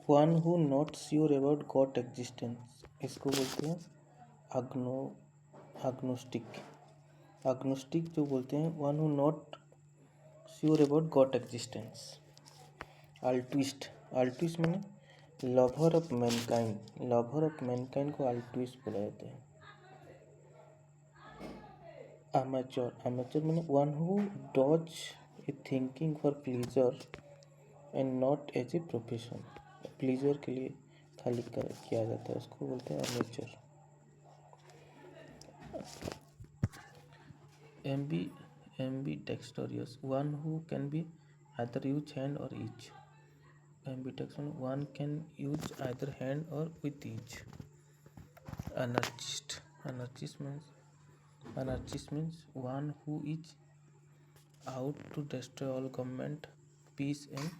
One who not sure about God existence, इसको बोलते हैं अग्नो अग्नोस्टिक। अग्नोस्टिक जो बोलते हैं one who not sure about God existence. Altruist, altruist means lover of mankind, lover of mankind को altruist बोला जाता है। Amateur, amateur means one who does a thinking for pleasure and not as a profession, pleasure के लिए खाली किया जाता है, उसको बोलते हैं amateur. Ambidextrous, one who can be either use hand और each. Ambidextrous, one can use either hand और with each. Anarchist, anarchist means one who is out to destroy all government, peace and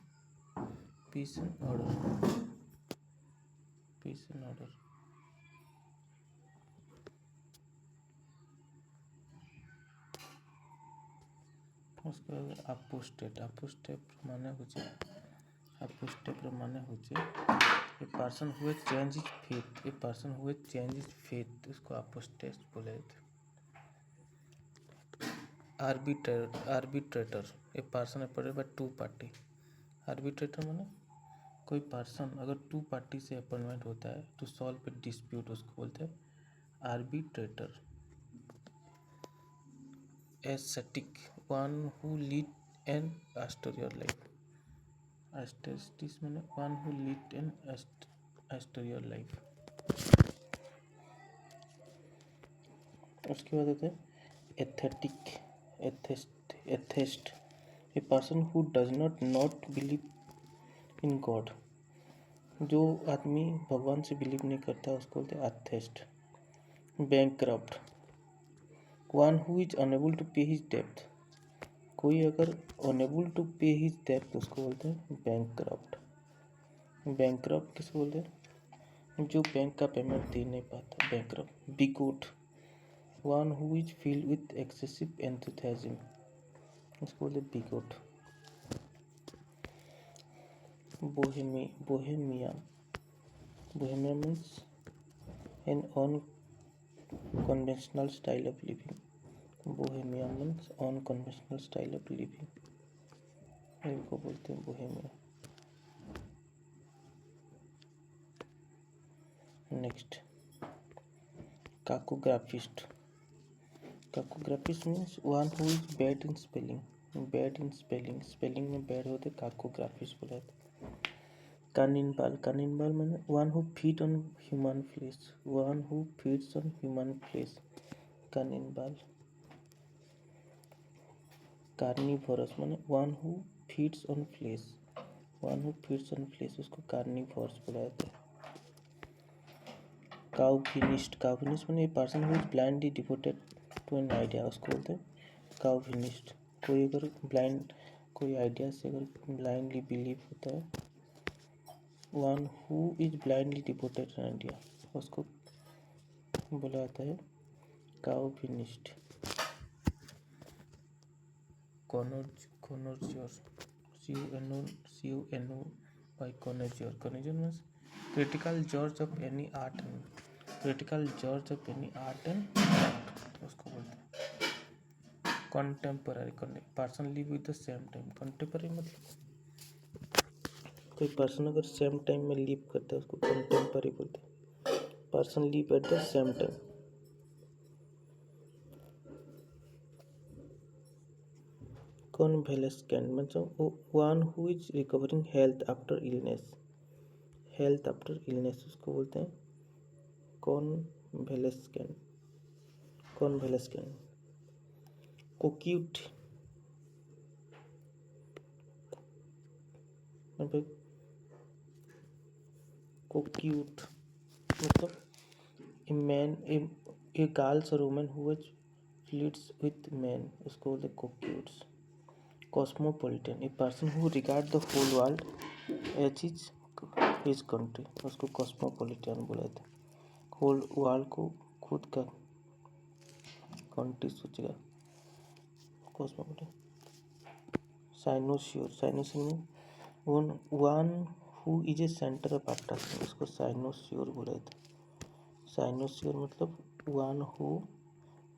order, peace and order। उसके बाद apostate, apostate माने होचे ए person who has change his faith, A person who has change his faith, उसको apostate बोले जाते हैं। Arbitrator, a person appointed by two party. Arbitrator माने कोई पर्सन अगर टू पार्टी से अपॉइंटमेंट होता है टू सॉल्व ए डिस्प्यूट, उसको बोलते हैं arbitrator. Aesthetic, one who lead an austerer life. Aesthetics माने one who lead an austerer life. उसके बाद होता है atheistic, atheist, a person who does not believe in God, जो आदमी भगवान से बिलीव नहीं करता उसको बोलते हैं atheist. Bankrupt, one who is unable to pay his डेब्ट, कोई अगर अनेबल टू पे हिज डेब्ट उसको बोलते हैं बैंकक्रप्ट। बैंकक्रप्ट किसको बोलते हैं, जो बैंक का पेमेंट दे नहीं पाता, bankrupt. Bigot, one who is filled with excessive enthusiasm, उसको बोलते हैं bigot. Bohemia means an unconventional style of living. Bohemia means unconventional style of living, इनको बोलते हैं bohemia. Next cacographist, cacographist means one who is bad in spelling, spelling में bad होते cacographist बोला जाता है। Cannibal, cannibal means one who feed on human flesh, one who feeds on human flesh, cannibal. Carnivorous मैंने one who feeds on flesh, उसको carnivorous बोला जाता है। काउविनिस्ट, काउविनिस्ट मैंने person who is blindly devoted to an idea, उसको बोलते हैं काउविनिस्ट। कोई अगर कोई आइडिया से अगर ब्लाइंडली बिलीव होता है, one who is blindly devoted to an idea, उसको बोला जाता है chauvinist. Connoisseur, CUNO by connoisseur, connoisseur means critical जज ऑफ एनी आर्ट एंड उसको बोलते हैं contemporary. Person live with the same time, contemporary मतलब कोई पर्सन अगर सेम टाइम में लिव करता है उसको कंटेम्पररी बोलते हैं। Person live at the same time. Convalescent मतलब one who is recovering health after illness, उसको बोलते हैं कॉन्वेलेसेंट। कोक्यूट मतलब a girls or woman who has flirts with men, उसको बोलते हैं कोक्यूट्स। Cosmopolitan, a person who regard the whole world as his country, उसको कॉस्मोपॉलिटन बोला जाता है। होल वर्ल्ड को खुद का कंट्री सोचेगा, cosmopolitan. Cynosure, one who is a centre of attraction, इसको साइनोस्यूर बोले थे। साइनोस्यूर मतलब one who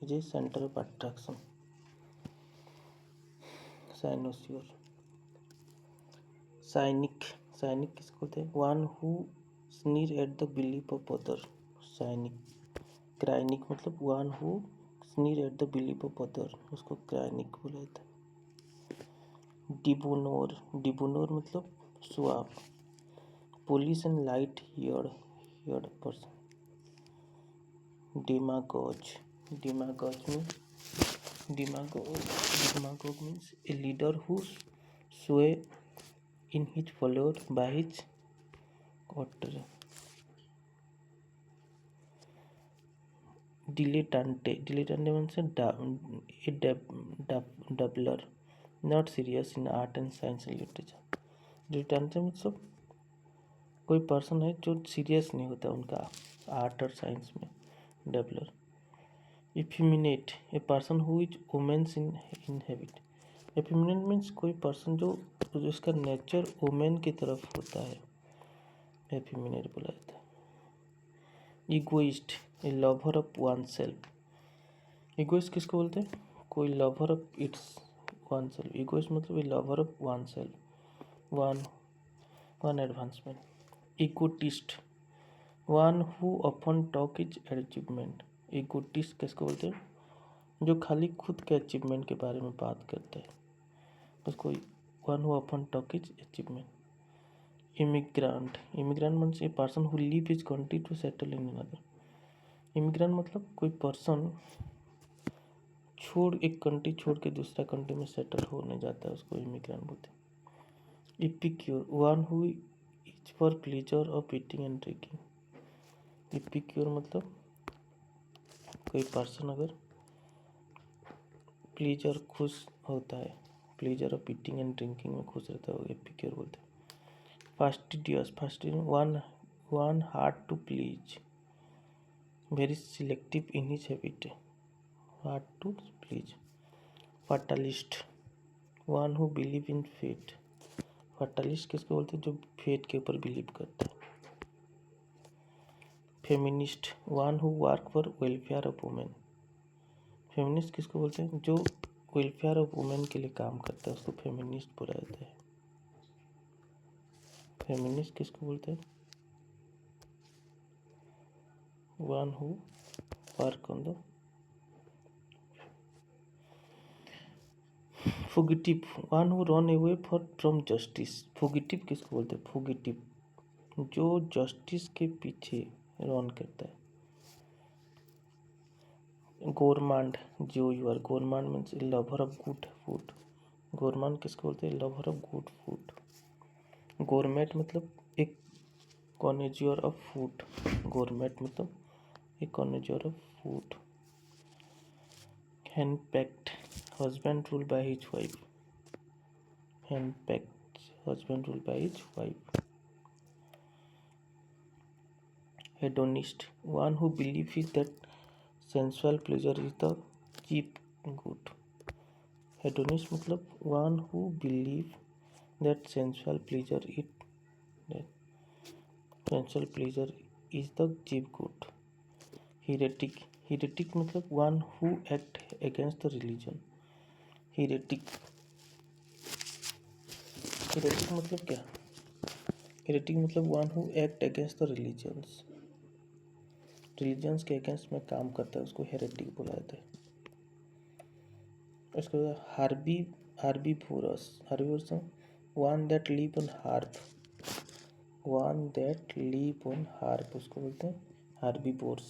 is a centre of attraction, cynosure. Cynic, cynic किसको बोलते हैं? One who sneer at the belief of other, cynic. Cynic मतलब one who sneer at the belief of other, उसको cynic बोला जाता है। डिबोनोर, डिबोनोर मतलब suave. Polished and light hearted person. Demagogue, demagogue में demagogue means a leader who sway in his followers by his order. Dilettante means a dabbler, not serious in art and science and literature. Dilettante मतलब कोई person है जो serious नहीं होता उनका art और science में, dabbler. Effeminate, a person who is women's in habit. Effeminate means कोई पर्सन जो जिसका नेचर वुमेन की तरफ होता है, एफिमिनेट बोला जाता है। Egoist, a lover of one self. Egoist किसको बोलते हैं? कोई lover of its one self. Egoist मतलब a lover of one self, one advancement. Egotist, one who often talk is achievement. Egotist किसको बोलते हैं? जो खाली खुद के अचीवमेंट के बारे में बात करता है, उसको one who often talk is achievement. Immigrant, immigrant means a person who leave his country to settle in another. Immigrant मतलब कोई पर्सन एक कंट्री छोड़ के दूसरा कंट्री में सेटल होने जाता है, उसको इमिग्रांट बोलते हैं। Epicure, one who is for pleasure of eating and drinking. Epicure मतलब कोई पर्सन अगर प्लेजर खुश होता है, pleasure of eating and drinking में खुश रहता है, वो एपिक्योर बोलते हैं। Fastidious, one hard to please, very selective in his habit, hard to please. Fatalist, one who believe in fate. Fatalist किसको बोलते हैं? जो फेट के ऊपर बिलीव करता है। Feminist, one who work for welfare of women. Feminist किसको बोलते हैं? जो वेलफेयर ऑफ वुमेन के लिए काम करता है, उसको फेमिनिस्ट बोला जाता है। फेमिनिस्ट किसको बोलते हैं? One who work on the. Fugitive, one who run away from justice. Fugitive किसको बोलते हैं? फुगिटिव जो जस्टिस के पीछे रन करता है। गोरमांड, जो your gourmand means lover of good food. Gourmand किसको बोलते हैं? Lover of good food. Gourmet मतलब एक कॉन्ज्यूअर ऑफ फूड। गोरमेट मतलब एक connoisseur of food. Henpecked, husband rule by his wife. Henpecked, husband rule by his wife. Hedonist, one who believe is that sensual pleasure is the chief good. Hedonist मतलब one who believe that sensual pleasure is the chief good. Heretic, heretic मतलब one who act against the religion. heretic मतलब क्या? heretic मतलब one who act against the religions के against में काम करता है, उसको हेरेटिक बोला जाता है। उसके बाद herbivorous, one that live on herb, उसको बोलते हैं हार्बीवोर्स।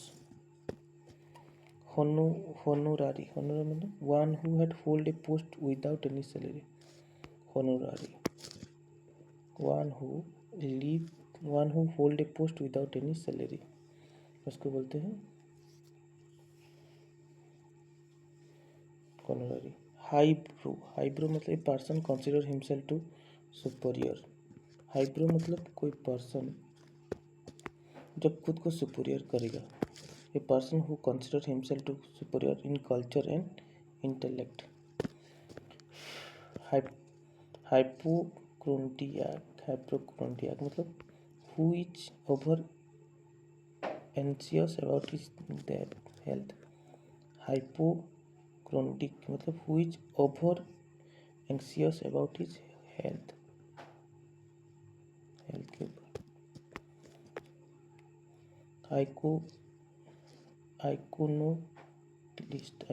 होनोरारी मतलब one who had hold a post without any salary. Honorary, one who hold a post without any salary, उसको बोलते हैं ऑनररी। हाईब्रो मतलब a person consider himself to superior. Highbrow मतलब कोई पर्सन जब खुद को सुपीरियर करेगा, a person who consider himself to superior in culture and intellect. Hypochondriac, hypochondriac मतलब who is over anxious about his health. Hypochondriac मतलब who is over anxious about his health के ऊपर। आइकोनोक्लिस्ट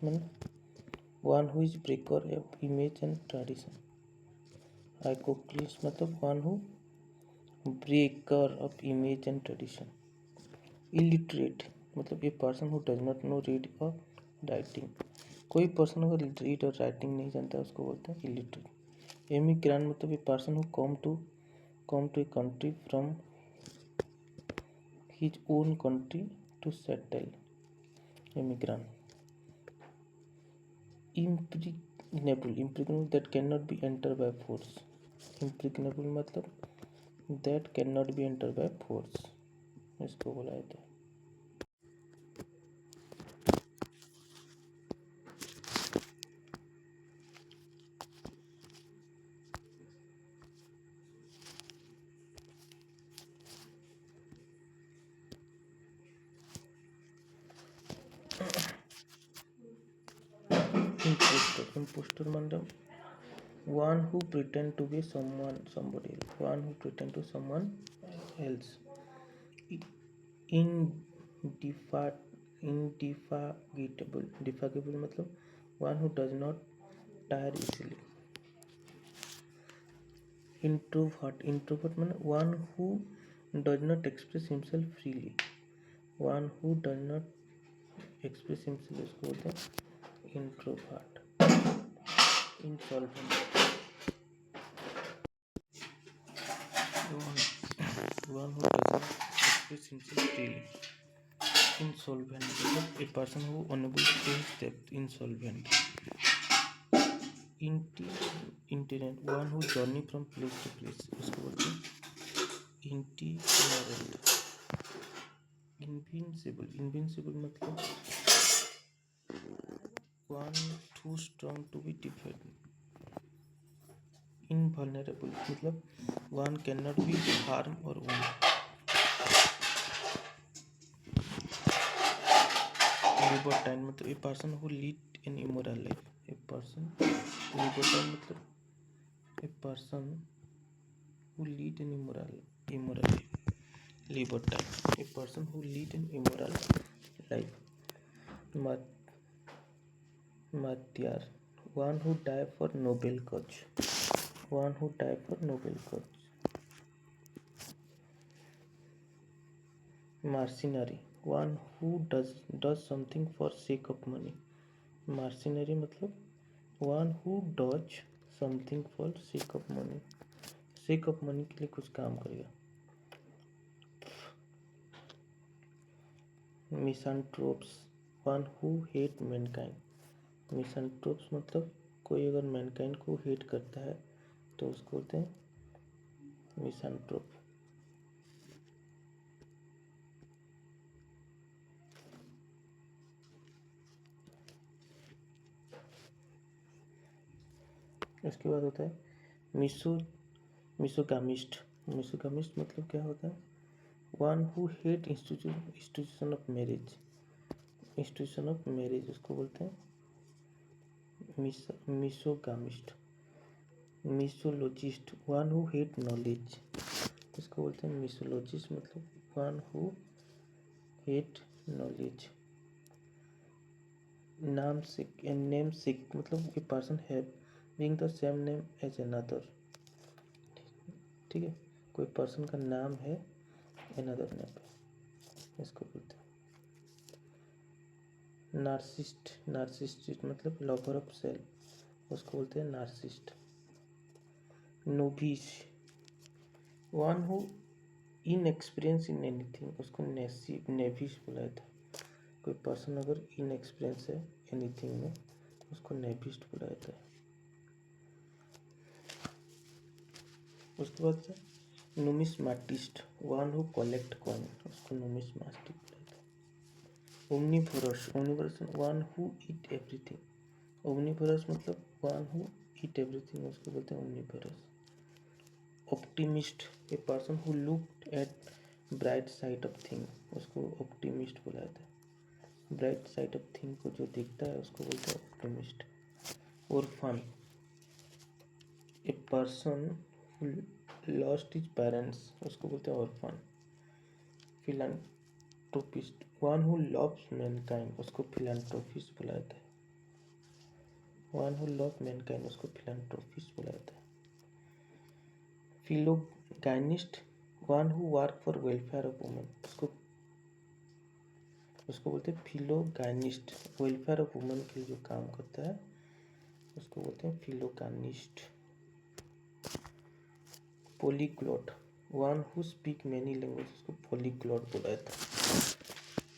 मतलब one who is breaker of image and tradition. Iconoclast मतलब one who breaker of image and tradition. Illiterate मतलब a person who does not know read और writing. कोई person अगर read और writing नहीं जानता है उसको बोलते हैं इलिटरेट। एमिग्रेंट मतलब a person who come to a country from his own country to settle. Emigrant. Impregnable that can not be enter by force. Impregnable मतलब that can not be enter by force, इसको बोला जाता है। Impostor मतलब one who pretend to be somebody else, one who pretend to someone else. Indefatigable मतलब one who does not tire easily. Introvert मतलब one who does not express himself freely. One who does not express himself इसको बोलते हैं introvert. Insolvent one who does not express himself freely. Insolvent मतलब a person who unable to pay his debt. Insolvent. Itinerant one who journey from place to place, उसको बोलते हैं itinerant. Invincible मतलब one too strong to be defeated. Invulnerable मतलब one cannot be harmed or wounded. Libertine मतलब a person who lead an immoral life. Libertine मतलब a person who lead an immoral life. Libertine a person who lead an immoral life. Martyr one who die for noble cause. Mercenary one who does something for sake of money. Mercenary मतलब one who does something for sake of money. sake of money के लिए कुछ काम करेगा. Misanthropes one who hate mankind. Misanthropes मतलब कोई अगर mankind को hate करता है तो उसको बोलते हैं misanthrope. इसके बाद होता है मिसोगामिस्ट. मिसोगामिस्ट मतलब क्या होता है one who hate institution of marriage उसको बोलते हैं misogamist. Misologist one who hate knowledge इसको बोलते हैं मिसोलॉजिस्ट मतलब one who hate knowledge. Namesake मतलब a person having the same name as another. ठीक है, कोई पर्सन का नाम है अनदर नेम पे, इसको बोलते हैं. नार्सिसिस्ट मतलब लवर ऑफ सेल्फ, उसको बोलते हैं narcissist. Novice one who inexperience in anything, उसको नेविस बुलाया था. कोई पर्सन अगर इनएक्सपीरियंस है एनीथिंग में उसको नेविस्ट बुलाया था. उसके बाद नुमिस्माटिस्ट वन हु कलेक्ट कॉइन, उसको नुमिस्माटिस्ट बुलाया था. Omnivorous one who eat everything. Omnivorous मतलब वन हु ईट एवरीथिंग, उसको बोलते हैं omnivorous. Optimist, A person who looked eight bright side of thing, उसको ऑप्टिमिस्ट बोला जाता है। ब्राइट साइड ऑफ थिंग को जो दिखता है उसको बोलते हैं optimist. Orphan, a person who lost his parents, उसको बोलते हैं orphan. Philanthropist, one who loves mankind, उसको फिलैंथ्रोपिस्ट बोला जाता है। वन हु लव मैनकाइंड, उसको फिलैंथ्रोपिस्ट बोला जाता है। Philogynist, one who work for welfare of women, उसको बोलते हैं फिलोगाइनिस्ट। वेलफेयर ऑफ वुमेन के लिए जो काम करता है उसको बोलते हैं philogynist. Polyglot, one who speak many language, उसको पॉलीग्लॉट बोला जाता है।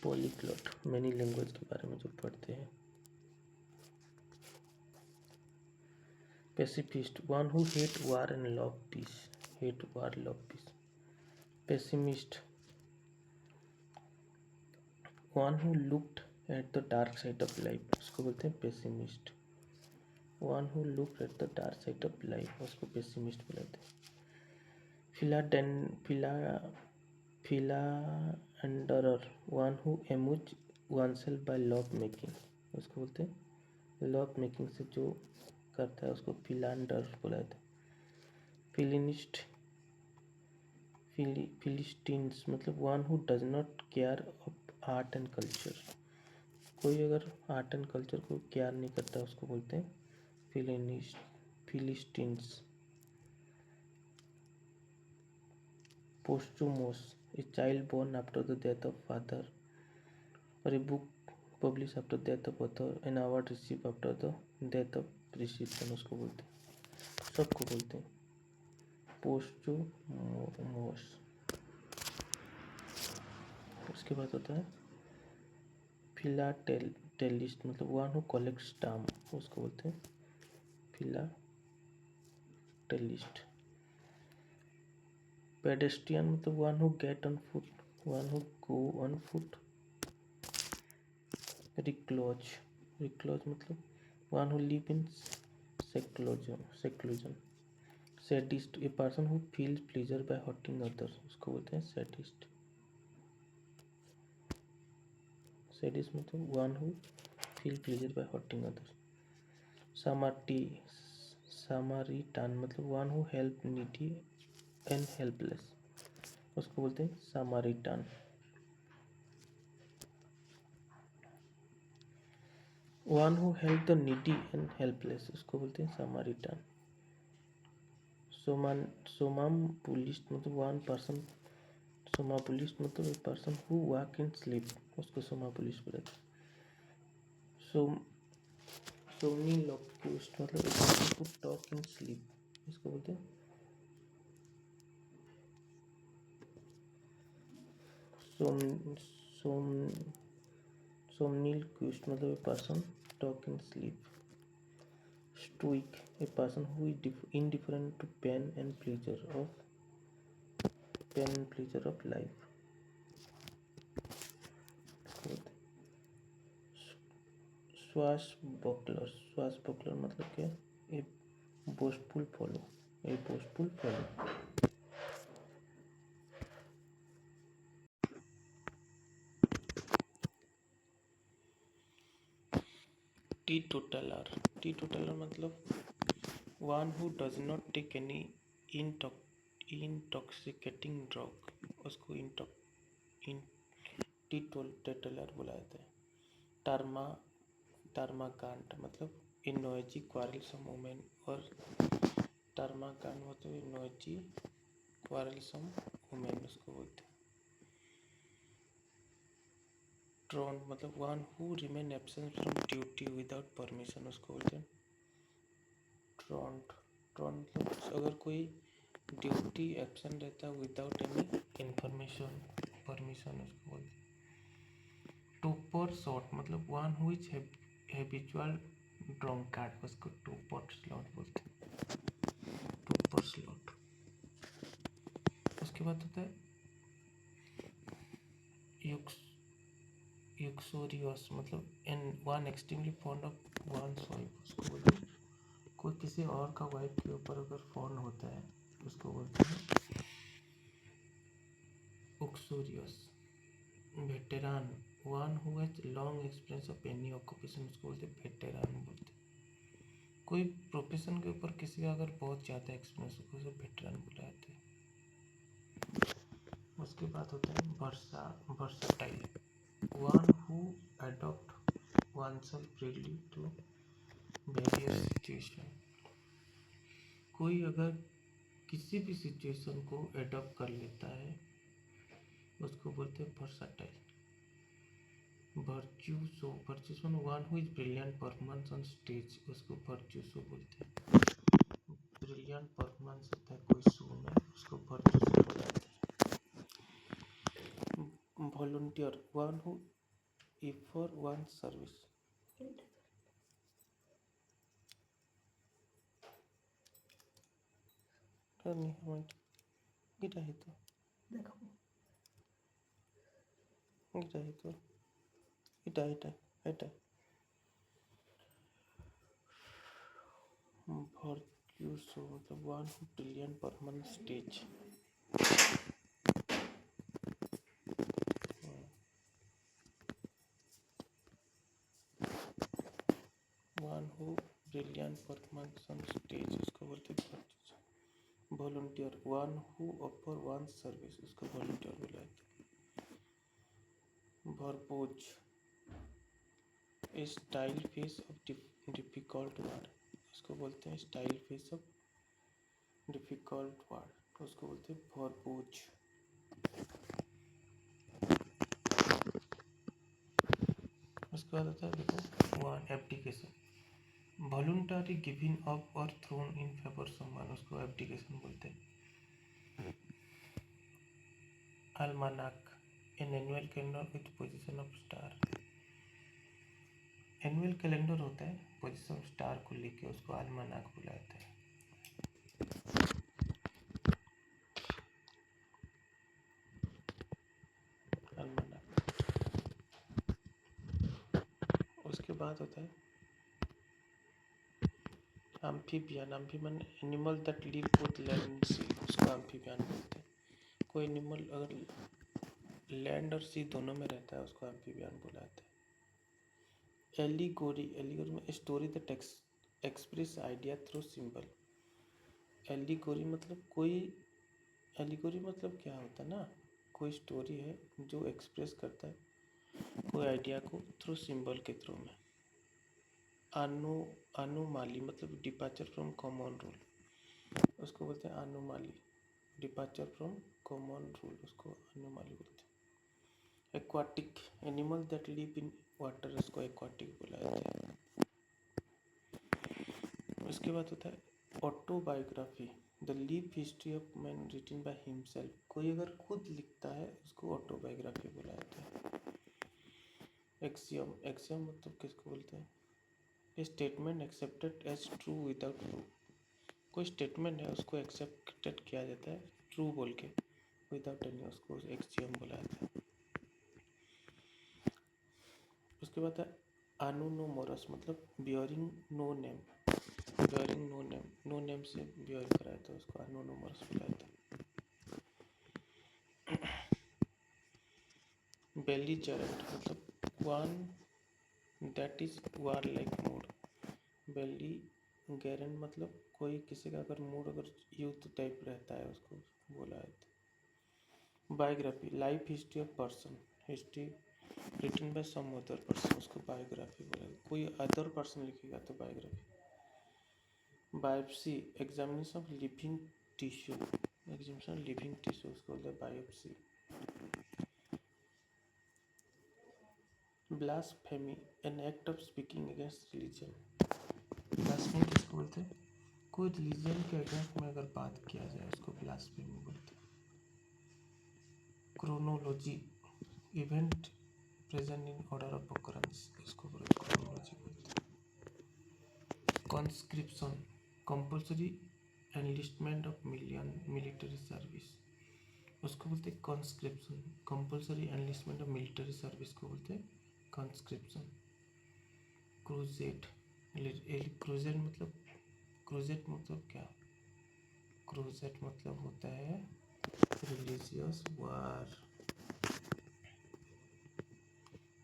पॉलीग्लॉट, मेनी लैंग्वेज के बारे में जो पढ़ते हैं। Pacifist, one who hate war and love peace, hate war love peace. Pessimist, one who looked at the dark side of life, उसको बोलते हैं pessimist. One who looked at the dark side of life, उसको pessimist बोलते हैं। Philanderer, one who amuse oneself by love making, उसको बोलते हैं love making से जो करता है उसको फिलांडर बोला जाता है। फिलिस्टीन्स, मतलब one who does not care of art and culture, कोई अगर आर्ट एंड कल्चर को केयर नहीं करता उसको बोलते हैं philistines. Posthumous, a child born after the death of father, और a book publish after death of author, an award receive after the death of recipient, उसको बोलते हैं, सबको बोलते हैं पोस्टुमोस। उसके बाद होता है फिलाटेलिस्ट, मतलब वन हु कलेक्ट स्टाम्प, उसको बोलते हैं फिलाटेलिस्ट। पेडेस्ट्रियन, मतलब one who get on foot, one who go on foot. Recluse मतलब one who live in seclusion. Sadist, a person who feels pleasure by hurting others, उसको बोलते हैं sadist. Sadist मतलब one who feel pleasure by hurting others. Samaritan, मतलब one who help needy and helpless, उसको बोलते हैं Samaritan. One who help the needy and helpless, उसको बोलते हैं सामारिटान। सोमाम्बुलिस्ट, मतलब वन पर्सन, सोमाम्बुलिस्ट मतलब a person who walk in sleep, उसको सोमाम्बुलिस्ट बोलते हैं। सोमनीलोक्विस्ट, मतलब a person who talk in sleep, इसको बोलते हैं सोमनीलक्विस्ट, मतलब a person talk in sleep. Stoic, a person who is indifferent to pain and pleasure of life। Swashbuckler मतलब क्या, a boastful fellow, a boastful fellow. Teetotaller मतलब one who does not take any intoxicating drug, उसको teetotaller बुलाया जाता है। टर्माकांट मतलब ए noisy क्वारलसम women, और टर्माकांट मतलब ए नॉइजी क्वारलसम वुमेन, उसको बोलते हैं। ट्रॉन मतलब one who remain absent from duty without permission, उसको बोलते हैं ट्रॉन्ट। ट्रॉन मतलब अगर कोई ड्यूटी एब्सेंट रहता है विदाउट एनी इंफॉर्मेशन परमिशन, उसको बोलते हैं। टूपर शॉट मतलब one who is habitual drunkard, उसको टूपर स्लॉट बोलते हैं, टूपर स्लॉट। उसके बाद होता है यूक्सोरियस, मतलब an one extremely fond of one's wife, उसको बोलते हैं कोई किसी और का वाइफ के ऊपर अगर फॉन्ड होता है उसको बोलते हैं uxorious. Veteran, one who has long experience of any occupation, उसको बोलते हैं वेटेरान बोलते हैं। कोई प्रोफेशन के ऊपर किसी का अगर बहुत ज़्यादा एक्सपीरियंस हो उसे वेटेरान बुलाते हैं। उसके बाद होता है versatile, one who adopt oneself freely to various situation। कोई अगर किसी भी सिचुएशन को एडॉप्ट कर लेता है उसको बोलते हैं versatile. Virtuoso one who is brilliant performance on stage, उसको वर्चुसो बोलते हैं। ब्रिलियंट परफॉर्मेंस होता है कोई शो में, उसको वर्चुसो बोलते हैं। Volunteer, one who offer one service. नहीं हमारे এটা হয়তো দেখাবো, এটা হয়তো এটা এটা এটা वर्चुसो मतलब one who brilliant performance stage. One who brilliant performance on stage उसको बोलते हैं virtuoso. Volunteer, one who offer one service, उसको वॉलंटियर बुलाते हैं। Verbose, style face of difficult word, उसको बोलते हैं style face of difficult word, उसको बोलते हैं वर्बोज। उसके बाद होता है देखो one abdication, voluntary giving up और थ्रोन इन फेवर समवन, उसको एब्डिकेशन बोलते हैं। Almanac, an annual calendar with position of star. Annual calendar होता है पोजीशन ऑफ स्टार को लेके, उसको अल्मानाक बुलाते हैं। अल्मानाक। उसके बाद होता है amphibian, amphibian animal that live both land and sea, उसको एम्फीबियन बोलते हैं। कोई एनिमल अगर लैंड और सी दोनों में रहता है उसको एम्फीबियन बुलाते हैं। एलिगोरी, एलिगोरी में story that express idea through symbol. Allegory मतलब कोई, एलिगोरी मतलब क्या होता है ना, कोई स्टोरी है जो एक्सप्रेस करता है कोई आइडिया को थ्रू सिंबल के थ्रू में। अनुमाली मतलब डिपार्चर फ्रॉम कॉमन रूल, उसको बोलते हैं anomaly. Departure from common rule, उसको अनुमाली बोलते हैं। Aquatic, animal that live in water, उसको एक्वाटिक बुलाते हैं। उसके बाद होता है autobiography, the live history of man written by himself, कोई अगर खुद लिखता है उसको ऑटोबायोग्राफी बुलाते हैं। एक्सियम, एक्सियम मतलब किसको बोलते हैं, statement accepted as true without proof, कोई स्टेटमेंट है उसको एक्सेप्टेड किया जाता है ट्रू बोल के विदाउट एनी, उसको एक्सियम बुलाते हैं। उसके बाद है अनुनोमोरस मतलब bearing no name, bearing no name, no name से बियर कराया तो उसको अनुनोमोरस बुलाते हैं। बेलिजरेंट मतलब one that is war like mood, belligerent मतलब कोई किसी का अगर मूड अगर युद्ध टाइप रहता है उसको बोला जाता है। Biography, life history of person, history written by some other person, उसको बायोग्राफी बोला, कोई अदर पर्सन लिखेगा तो biography. Biopsy, examination of living tissue, examination of living tissue उसको बोलते हैं biopsy. Blasphemy, an act of speaking against religion, blasphemy किसको बोलते हैं, कोई रिलीजन के अगेंस्ट में अगर बात किया जाए उसको ब्लास्फेमी बोलते हैं। Chronology, event present in order of occurrence, इसको क्रोनोलॉजी बोलते हैं। Conscription, compulsory enlistment of military service, उसको बोलते हैं conscription. Compulsory enlistment of military service को बोलते हैं कॉन्स्क्रिप्शन। क्रूजेट, क्रूजेट मतलब क्या, क्रूजेट मतलब होता है religious war.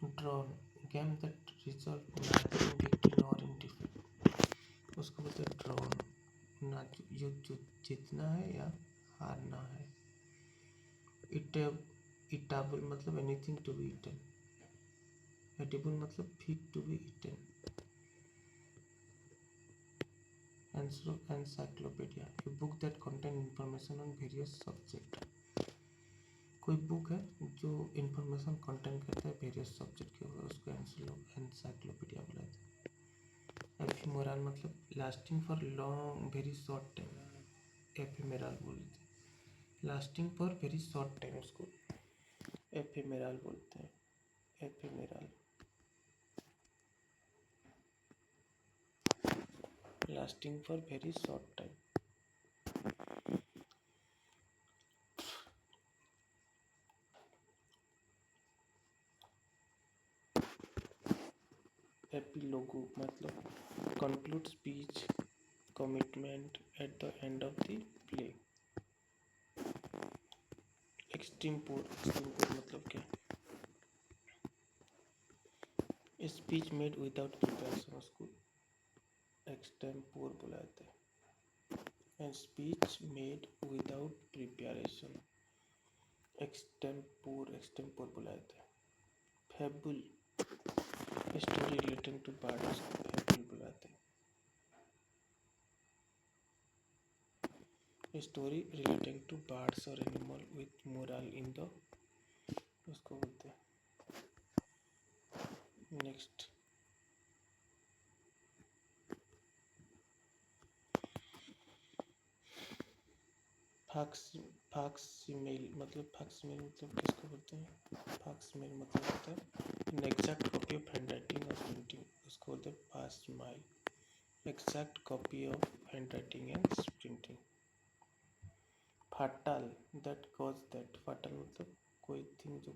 Drawn, game that result neither in victory nor in defeat, उसको बोलते हैं ड्रॉन। ना युद्ध जीतना है या हारना है। इटेबल मतलब anything to be eaten. Edible मतलब fit to be eaten. Encyclopedia, a book that contain information on various subject. कोई बुक है जो इंफॉर्मेशन कंटेन करता है वेरियस सब्जेक्ट के ऊपर, उसको एनसाइक्लोपीडिया बुलाते हैं। एफिमेरल मतलब lasting for long very short time, ephemeral बोलते हैं। Lasting for very short time उसको एफिमेरल बोलते हैं। Ephemeral, lasting for very short time. Epilogue मतलब conclude speech, commitment at the end of the play. Extempore मतलब क्या? Speech made without preparation उसको extempore बुलाते हैं। Speech made without preparation extempore बुलाते हैं। Fable, story relating to birds को fable बुलाते हैं। स्टोरी रिलेटिंग टू बर्ड्स और animal with moral in the, उसको बोलते हैं। नेक्स्ट, फाक्सिमिल मतलब किसको बोलते हैं? फाक्सिमिल मतलब होता है an exact copy of handwriting और प्रिंटिंग, उसको बोलते हैं facsimile. Exact copy of handwriting and printing. Fatal, that cause that, fatal मतलब कोई थिंग जो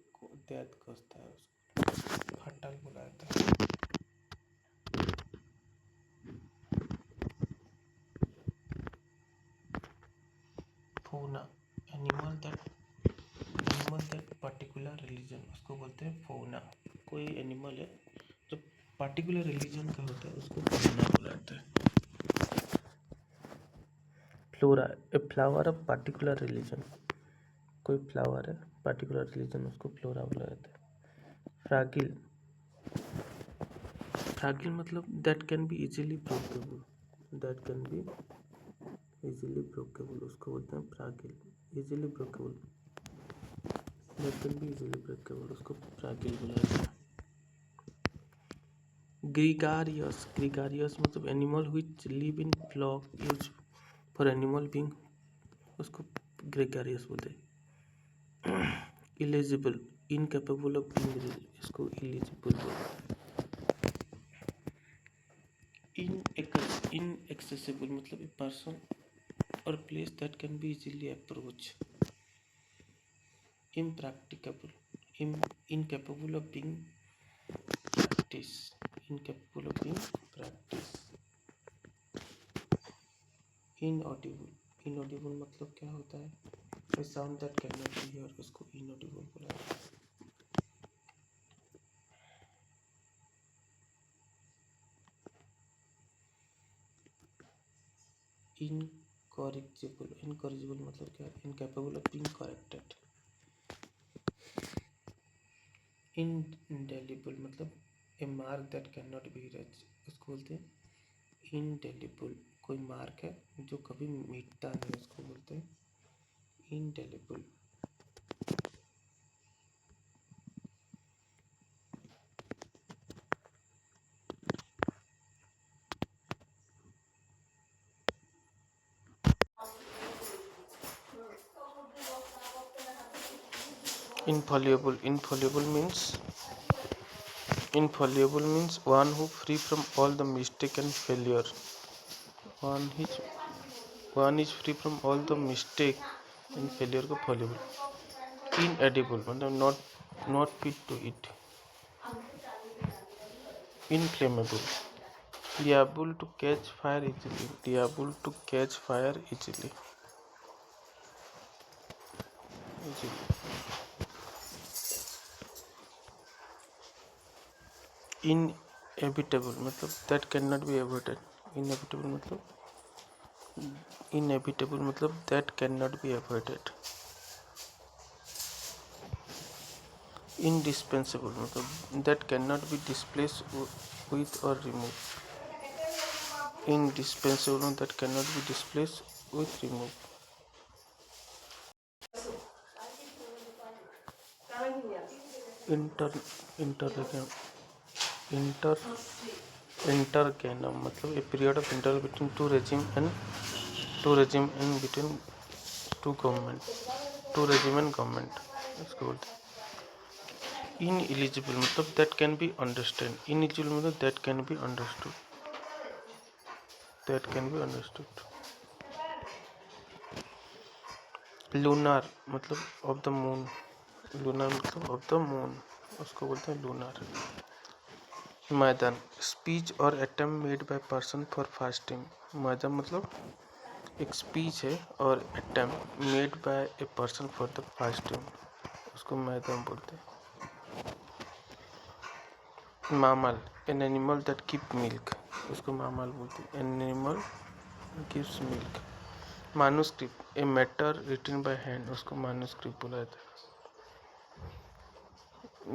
डेथ कॉजता है उसको फाटल बोला जाता है। Fauna, animal that particular religion, उसको बोलते हैं फौना। कोई एनिमल है जो पर्टिकुलर रिलीजन का होता है उसको फौना बुलाते हैं। Flora, a flower of particular religion, कोई फ्लावर है पर्टिकुलर रिलीजन उसको फ्लोरा बोला जाता है। फ्रैगिल, फ्रैगिल मतलब that can be easily breakable, that can be easily breakable, उसको बोलते हैं fragile. Easily breakable, that can be easily breakable, उसको फ्रैगिल बोला जाता है। ग्रीगारियस, ग्रीगारियस मतलब animal which live in flock use for animal being, उसको ग्रेगारियस बोलते हैं। Illegible, incapable of being read, इसको इलिजिबल बोलते हैं। इनएक्सेसिबल मतलब ए पर्सन और place that can be easily approach. Impracticable, incapable of being practice, incapable of being practice. Inaudible, inaudible मतलब क्या होता है? A sound that cannot be heard, उसको inaudible बोला जाता है। इनकॉरिजिबल, इनकॉरिजिबल मतलब क्या? Incapable of being corrected. Indelible मतलब a mark that can not be erase, उसको बोलते हैं इंडेलिबल। कोई मार्क है जो कभी मिटता नहीं, उसको बोलते हैं indelible. Infallible, infallible means one who free from all the mistake and failure. One is one is free from all the mistake and failure को fallible। Inedible मतलब not fit to eat। Inflammable, liable to catch fire easily, liable to catch fire easily। Inevitable मतलब that can not be avoided. Inevitable मतलब that can not be avoided. Indispensable मतलब that can not be displace with और remove. Indispensable that can not be displace with remove. Inter interregnum मतलब a period of interval between two regime and between two regime and government इसको बोलते हैं। Ineligible मतलब that can be understand. Ineligible मतलब that can be understood. Lunar मतलब of the moon. Lunar मतलब of the moon उसको बोलते हैं लूनार। मैदान स्पीच और attempt made by person for fasting. Maiden मतलब एक स्पीच है और attempt made by a person for the fasting उसको मैदान बोलते हैं। Mammal an animal that keep milk उसको मामल बोलते हैं। An animal gives milk. Manuscript a matter written by hand उसको मानुस्क्रिप्ट बोला जाता है।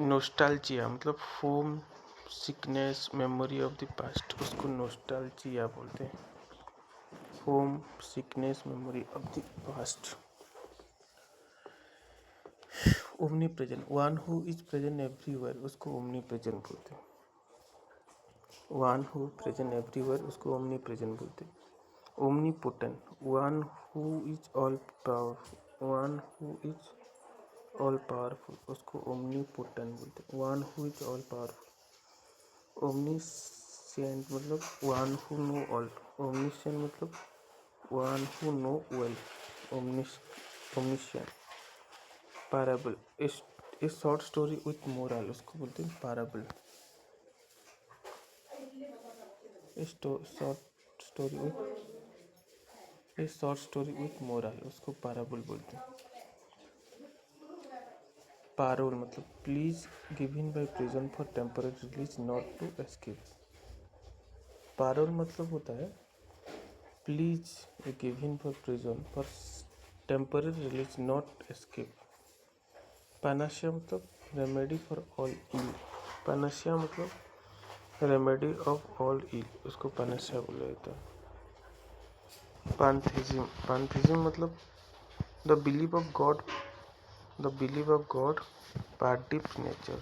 नोस्टाल्जिया मतलब home sickness memory of the past उसको नोस्टाल्जिया बोलते हैं। Home sickness memory of the past. Omnipresent one who is present everywhere उसको omnipresent बोलते हैं। वन हु प्रेजेंट एवरीवेयर उसको ओमनी प्रेजेंट बोलते हैं। Omnipotent one who is all powerful उसको ओमनी पोटेंट बोलते हैं। One who is all powerful. Omniscient मतलब one who know all. Omniscient मतलब one who know well. Omniscient. Parable a short story with moral उसको बोलते हैं parable. Short story with moral उसको parable बोलते हैं। पैरोल मतलब pledge given by prison for temporary release not to escape. Parole मतलब होता है pledge given for prison for temporary release not escape. Panacea मतलब remedy for all ill. Panacea मतलब remedy of all ill उसको panacea बोला जाता है। Pantheism मतलब द बिलीफ ऑफ गॉड पार्टिप नेचर।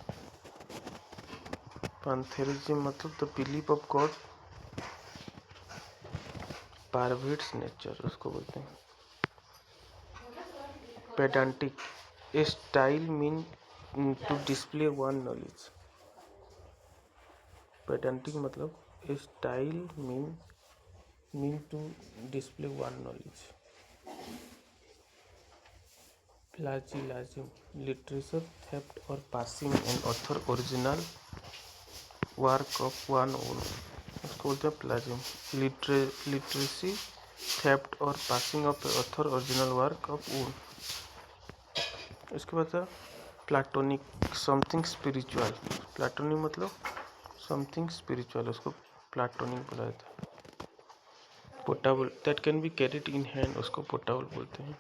पैंथेइज्म मतलब the belief of God pervades nature उसको बोलते हैं। Pedantic a style mean to display one knowledge. Pedantic मतलब a style mean to display one knowledge. Plagiarism literature theft और passing an author original work of one own उसको बोलते हैं plagiarism. Literacy theft और passing of author original work of own. इसके बाद platonic something spiritual. Platonic मतलब something spiritual उसको platonic बोला जाता है। Portable that can be carried in hand उसको पोर्टेबल बोलते हैं।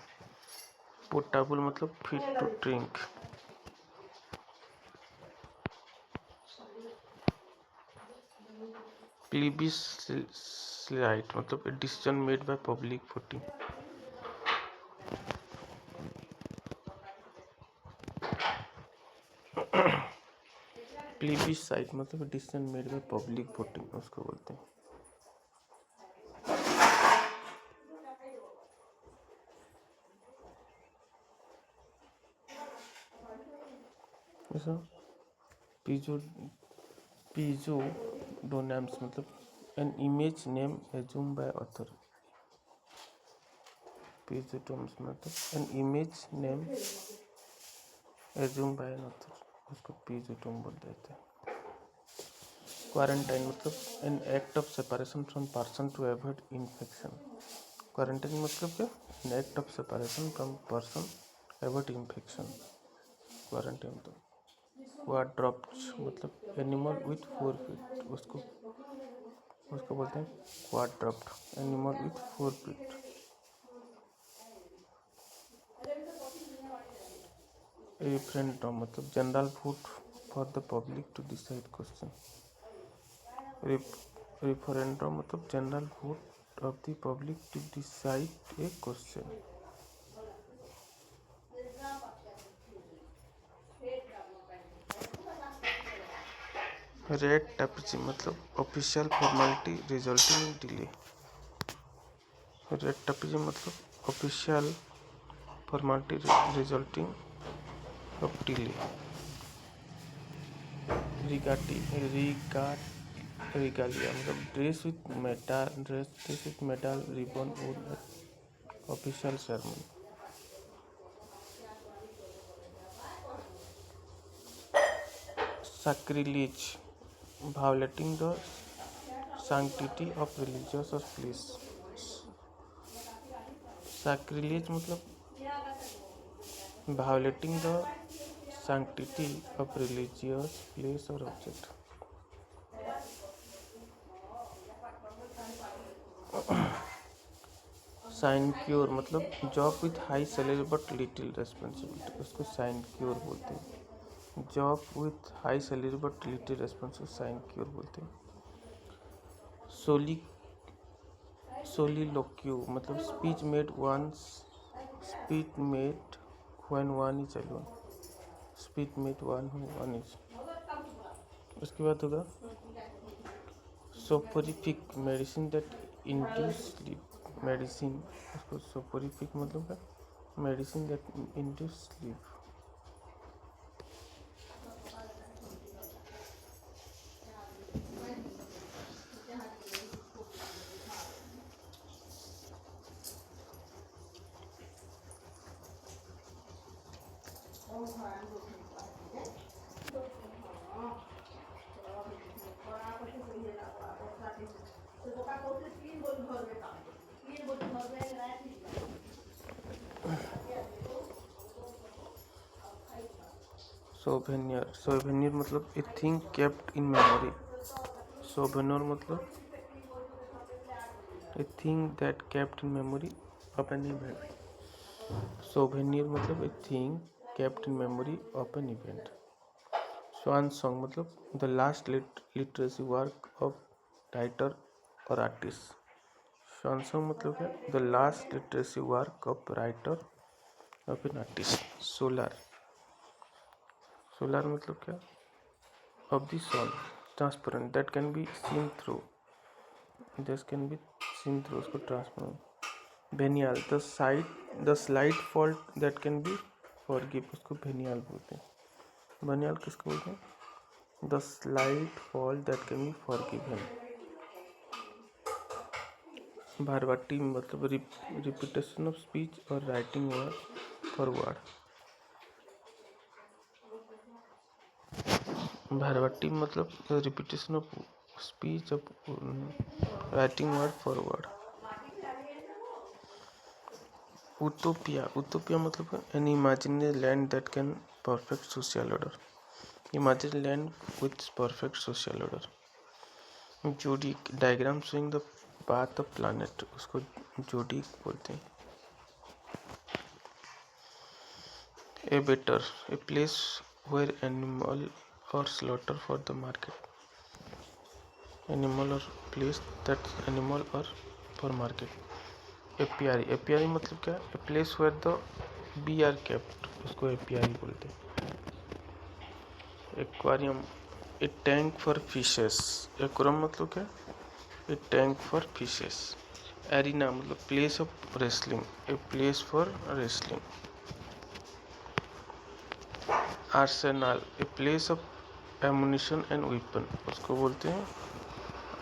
पोर्टेबल मतलब फिट टू ड्रिंक। प्लीबिसाइट मतलब a decision made by public voting. Plebiscite मतलब decision made by public voting उसको बोलते हैं। पिजोडोनिम्स मतलब an image name assume by author. Pseudonyms मतलब an image name assume by an author उसको pseudonym बोल देते हैं। क्वारंटाइन मतलब an act of separation from person to avoid infection. Quarantine मतलब क्या? An act of separation from person avoid infection, quarantine. तो quadruped मतलब एनिमल विथ 4 फीट, उसको बोलते हैं quadruped, animal with 4 feet. Referendum मतलब general vote for the public to decide question. Referendum मतलब general vote of the public to decide a question. Red tapism मतलब official formality resulting in delay. Red tapism मतलब official formality resulting of delay. Regalia मतलब dress with medal ribbon और official ceremony. Sacrilege violating the sanctity of religious place। Sacrilege मतलब violating the sanctity of religious place or object। Sinecure मतलब job with high salary but little responsibility, उसको sinecure बोलते हैं। Job with high salary but little responsibility sinecure बोलते हैं। Soliloquy मतलब speech made when one is alone, speech made one is. उसके बाद होगा soporific medicine that induce sleep, medicine, उसको सोपोरिफिक मतलब क्या, medicine that induce sleep. Souvenir मतलब a thing kept in memory. Souvenir मतलब a thing that kept in memory of an event. Souvenir मतलब a thing kept in memory of an event. Swan song मतलब the last literacy work of writer और artist. Swan song मतलब क्या, the last literacy work of writer of an artist. Solar मतलब क्या, of the sun, transparent, that can be seen through, उसको transparent. Venial the slight fault that can be forgive, उसको venial बोलते हैं। Venial किसको बोलते हैं, the slight fault that can be forgiven. Verbatim मतलब रिपीटेशन ऑफ स्पीच और writing word for word. Verbatim मतलब repetition of speech of writing word for word. Utopia मतलब an imaginary land that can perfect social order, imaginary land with perfect social order. Zodiac diagram showing the path of planet, उसको zodiac बोलते हैं। Abattoir a place where animal और slaughter for the market, animal और place that animal और for market. Apiary मतलब क्या, a place where the bee are kept, उसको apiary बोलते हैं। Aquarium a tank for fishes, aquarium मतलब क्या, a tank for fishes. Arena मतलब place of wrestling, a place for wrestling. Arsenal a place of ammunition and weapon, उसको बोलते हैं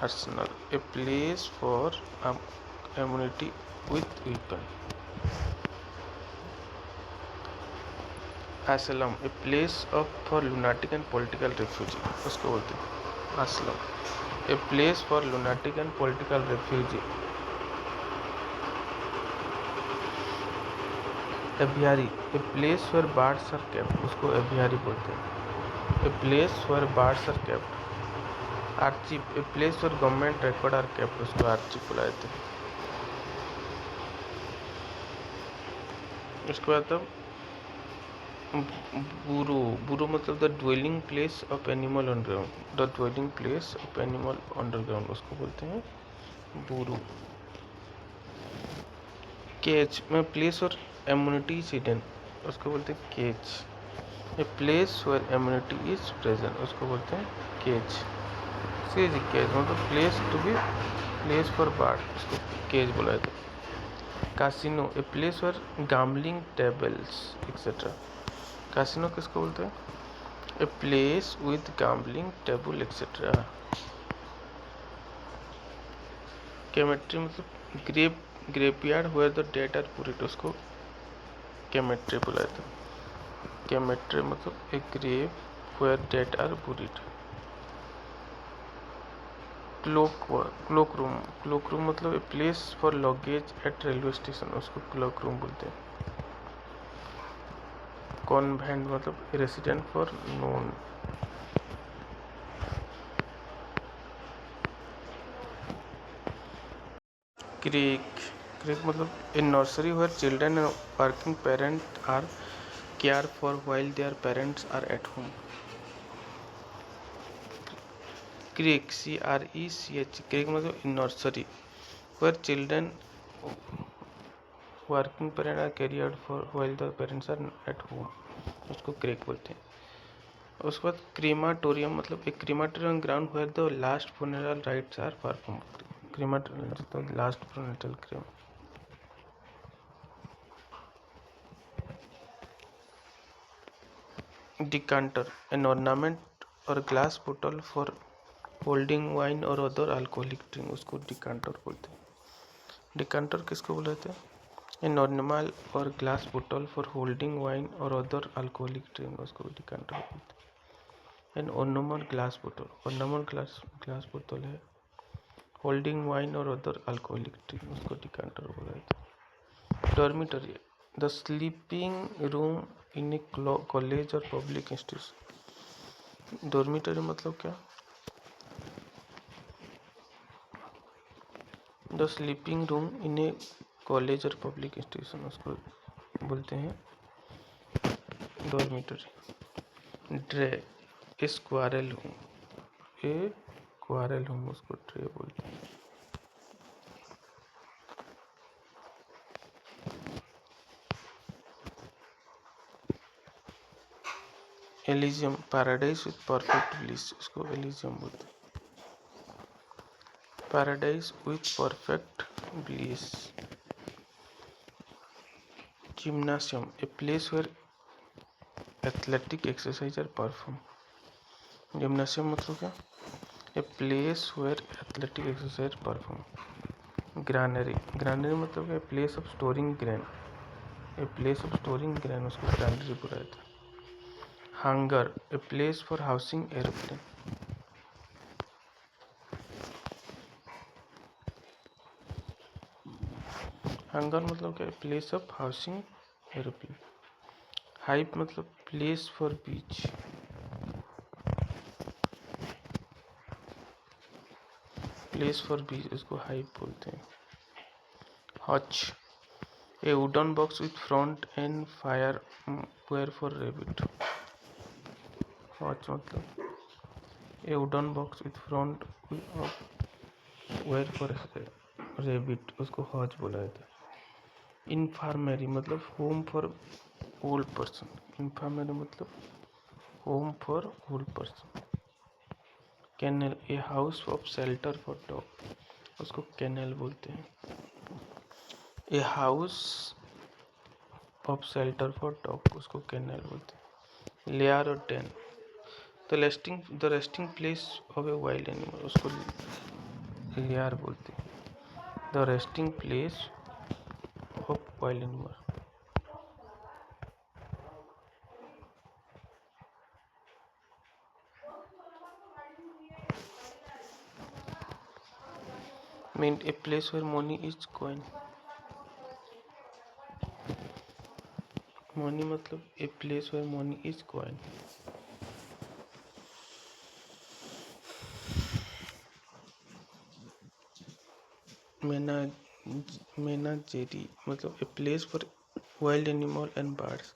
arsenal, a place for immunity with weapon. Asylum a place for lunatic and political refugee, उसको बोलते हैं asylum, a place for lunatic and political refugee. Aviary, a place where birds are kept, उसको aviary बोलते हैं। A place where birds are kept. Archive, a place where government record are kept, उसको archive बुलाते हैं। उसके बाद burrow, burrow मतलब the dwelling place of animal underground, the dwelling place of animal underground, उसको बोलते हैं बुरो। केज में प्लेस और इम्यूनिटी इज हिडन, उसको बोलते हैं cage. A place where immunity is present, उसको बोलते हैं केज। केज मतलब place to be place for bird, उसको केज बोला जाता है। Casino, a place where gambling tables etcetera, casino किसको बोलते हैं? A place with gambling table etcetera. Cemetery मतलब graveyard where the dead are buried, उसको केमेट्री बोला जाता है। केमेट्री मतलब a grave where dead are buried. Cloak room, cloak room मतलब a place for luggage at railway station, उसको cloak room बोलते हैं। कॉन्वेंट मतलब resident for nun. Creche, creche मतलब a nursery where children and working parent are care for while their parents are at home. Creche, CRECH, creche मतलब nursery where children working parent are cared for while the parents are at home, उसको creche बोलते हैं। उसके बाद crematorium मतलब एक crematorium ground where the last funeral rights are perform. Crematorium मतलब last funeral cream. Decanter, an ornament or glass bottle for holding wine or other alcoholic drink, उसको डिकांटर बोलते हैं। डिकांटर किसको बोलते हैं? एन ऑर्नमेंट और ग्लास बोतल फॉर होल्डिंग वाइन और अदर अल्कोहलिक ड्रिंक, उसको डिकांटर बोलते हैं। एन ऑर्नमेंट ग्लास बोतल, ऑर्नमेंट ग्लास बोतल है, होल्डिंग वाइन और अदर अल्कोहलिक ड्रिंक, उसको डिकांटर बोला जाता है। Dormitory, the sleeping room in A college और पब्लिक इंस्टीट्यूशन। डॉर्मिटरी मतलब क्या? The sleeping room in A college और पब्लिक इंस्टीट्यूशन, उसको बोलते हैं डॉर्मिटरी। ड्रे, स्क्वारल होम, ए क्वारल होम, उसको ड्रे बोलते हैं। Elysium, paradise with perfect bliss, उसको एलिजियम बोलते हैं। Paradise with perfect bliss. Gymnasium, a place where athletic exercise are perform. Gymnasium मतलब क्या? A place where athletic exercise perform. Granary, granary मतलब a place of storing grain, a place of storing grain, उसको granary बोला जाता है। Hangar, a place for housing aeroplane. Hangar मतलब क्या? Place of housing aeroplane. Hive मतलब place for beach, place for bees, उसको hive बोलते हैं। Hutch, a wooden box with front and wire where for rabbit. Hutch मतलब a wooden box with front where for rabbit, उसको hutch बोला जाता है। Infirmary मतलब home for old person, infirmary मतलब home for old person. Kennel, a house of shelter for dog, उसको kennel बोलते हैं। A house of shelter for dog, उसको कैनल बोलते हैं। लेयर और Dane, the resting place of a wild animal, उसको lair बोलते हैं। The resting place of wild animal. Mint, a place where money is coined. Money मतलब a place where money is coin. Menagerie मतलब a place for wild animal and birds.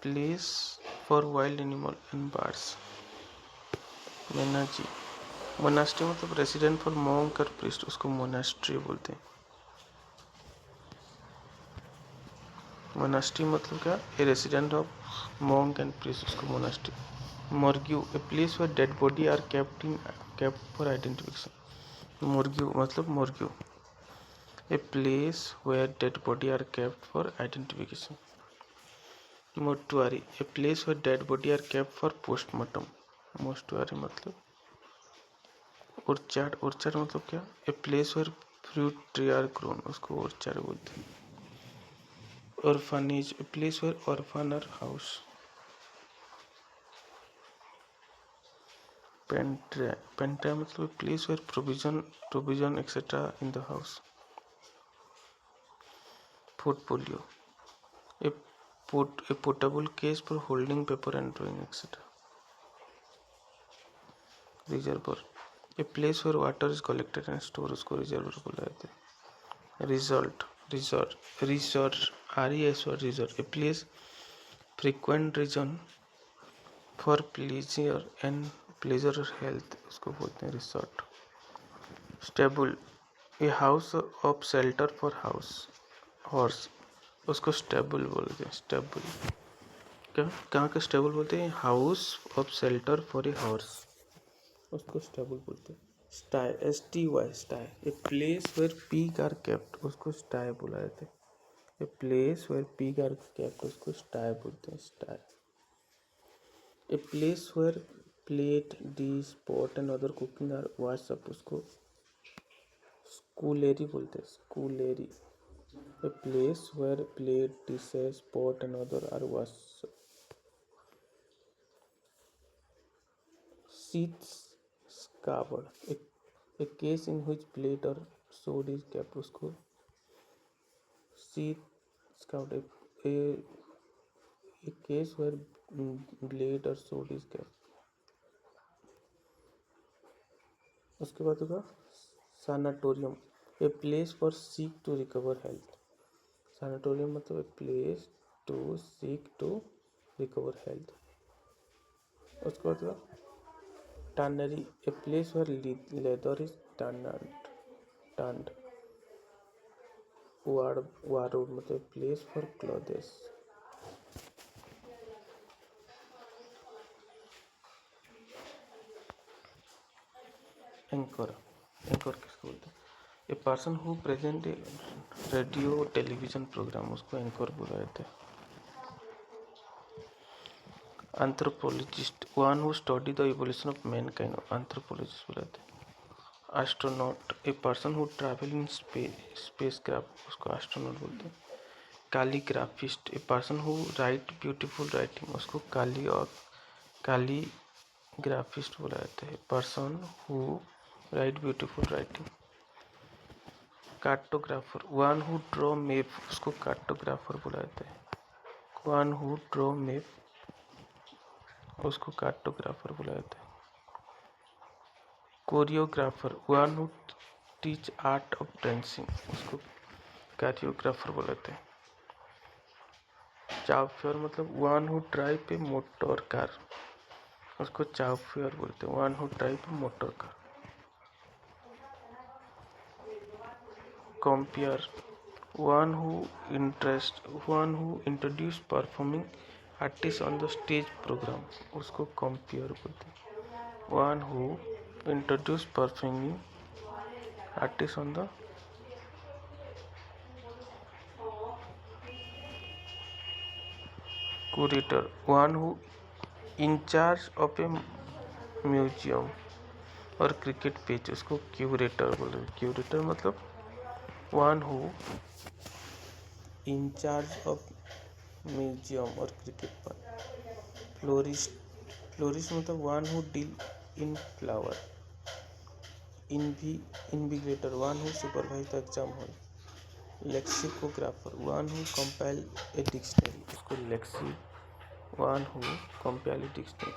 Place for wild animal and birds. Menagerie. Monastery मतलब resident for monk और priest, उसको monastery बोलते हैं। Monastery मतलब क्या, a resident of monk and priest, उसको monastery. मोर्ग्यू a place where dead body are kept for identification. Morgue मतलब morgue a place where dead body are kept for identification. Mortuary a place where dead body are kept for postmortem. Mortuary मतलब। Orchard मतलब क्या, a place where fruit tree are grown, उसको orchard बोलते हैं। Orphanage a place where orphan are house. Pantry मतलब a place where provision etcetera in the house. Portfolio a portable case for holding paper and drawing etcetera. Reservoir a place where water is collected and store, उसको reservoir बोला जाता है। Resort resort a place frequent reason for pleasure और health, उसको बोलते हैं resort. Stable a house of shelter for horse, उसको stable बोलते हैं। स्टेबल क्या, कहाँ का स्टेबल बोलते हैं, house of shelter for a horse, उसको स्टेबल बोलते हैं। Sty STY sty a place where pig are kept, उसको स्टाई बोला जाता है। A place where pig are kept, उसको स्टाई बोलते हैं। Sty a place where plate dish pot and other cooking are wash up, उसको स्कूलेरी बोलते हैं। Scullery a place where plate dishes pot and other are wash. Sheath scabbard a case in which plate or sword is kept, उसको sheath scabbard a case where blade or sword is kept। उसके बाद होगा sanatorium A place for sick to recover health. Sanatorium मतलब a place to sick to recover health. उसके बाद होगा tannery a place where leather is tanned. Wardrobe मतलब place for clothes. Anchor किसको बोलते हैं, a person who present a radio television programme, उसको anchor बोला जाता है। Anthropologist one who study the evolution of mankind, anthropologist बोला जाता है। Astronaut a person who travel in spacecraft, उसको एस्ट्रोनॉट बोलते हैं। कैलीग्राफिस्ट a person who write beautiful writing, उसको कैलीग्राफिस्ट बोला जाता है। Person who write beautiful writing. Cartographer one who draw map, उसको कार्टोग्राफर बोला जाता है। वन हु ड्रॉ मैप, उसको कार्टोग्राफर बोला जाता है। Choreographer one who teach art of dancing, उसको कोरियोग्राफर बोला जाता है। चाउफियर मतलब one who drive a motor car, उसको चाउफियर बोलते हैं। One who drive a motor car. Compere one who introduce performing artist on the stage programme, उसको compere बोलते हैं। One who introduce performing artist on the curator one who in charge of a museum or cricket pitch, उसको curator बोलते हैं। Curator मतलब one who in charge of museum or cricket पर। Florist मतलब one who deal in flower. Invigilator one who supervise the exam hall. Lexicographer one who compile a dictionary. उसको one who compile a dictionary.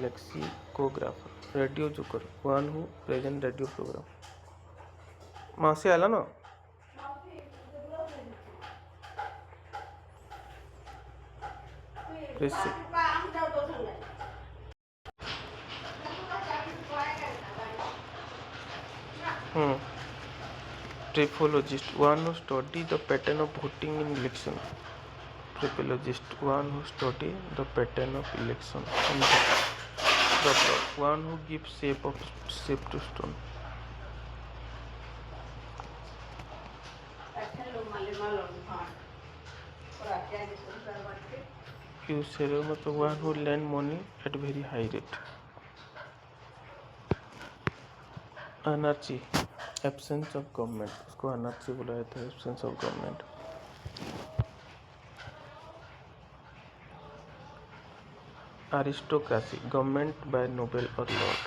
Lexicographer. Radio joker one who present radio programme. मासे आला ना. Tripologist one who study the pattern of voting in election. Tripologist one who study the pattern of election. Doctor one who gives shape to stone. Usurer मतलब one who lend money at very high rate. Anarchy absence of government. उसको anarchy बोला जाता है. absence of government. Aristocracy government by noble or lord.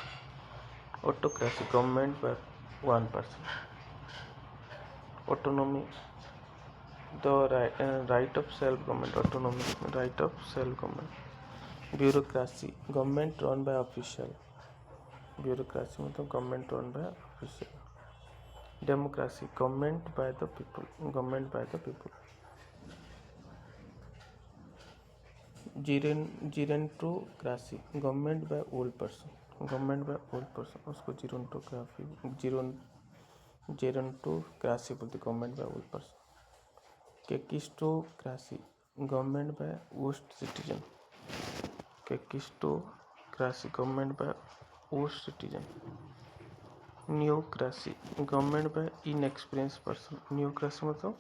Autocracy government by one person. Autonomy the right of self government. Autonomy right of self government. Bureaucracy government run by official. Bureaucracy मतलब government run by official. Democracy government by the people. Government by the people. Gerontocracy government by old person. Government by old person. उसको gerontocracy बोलते. government by old person. Kakistocracy government by worst citizen. Kakistocracy government by worst citizen. Neocracy government by inexperienced person. Neocracy मतलब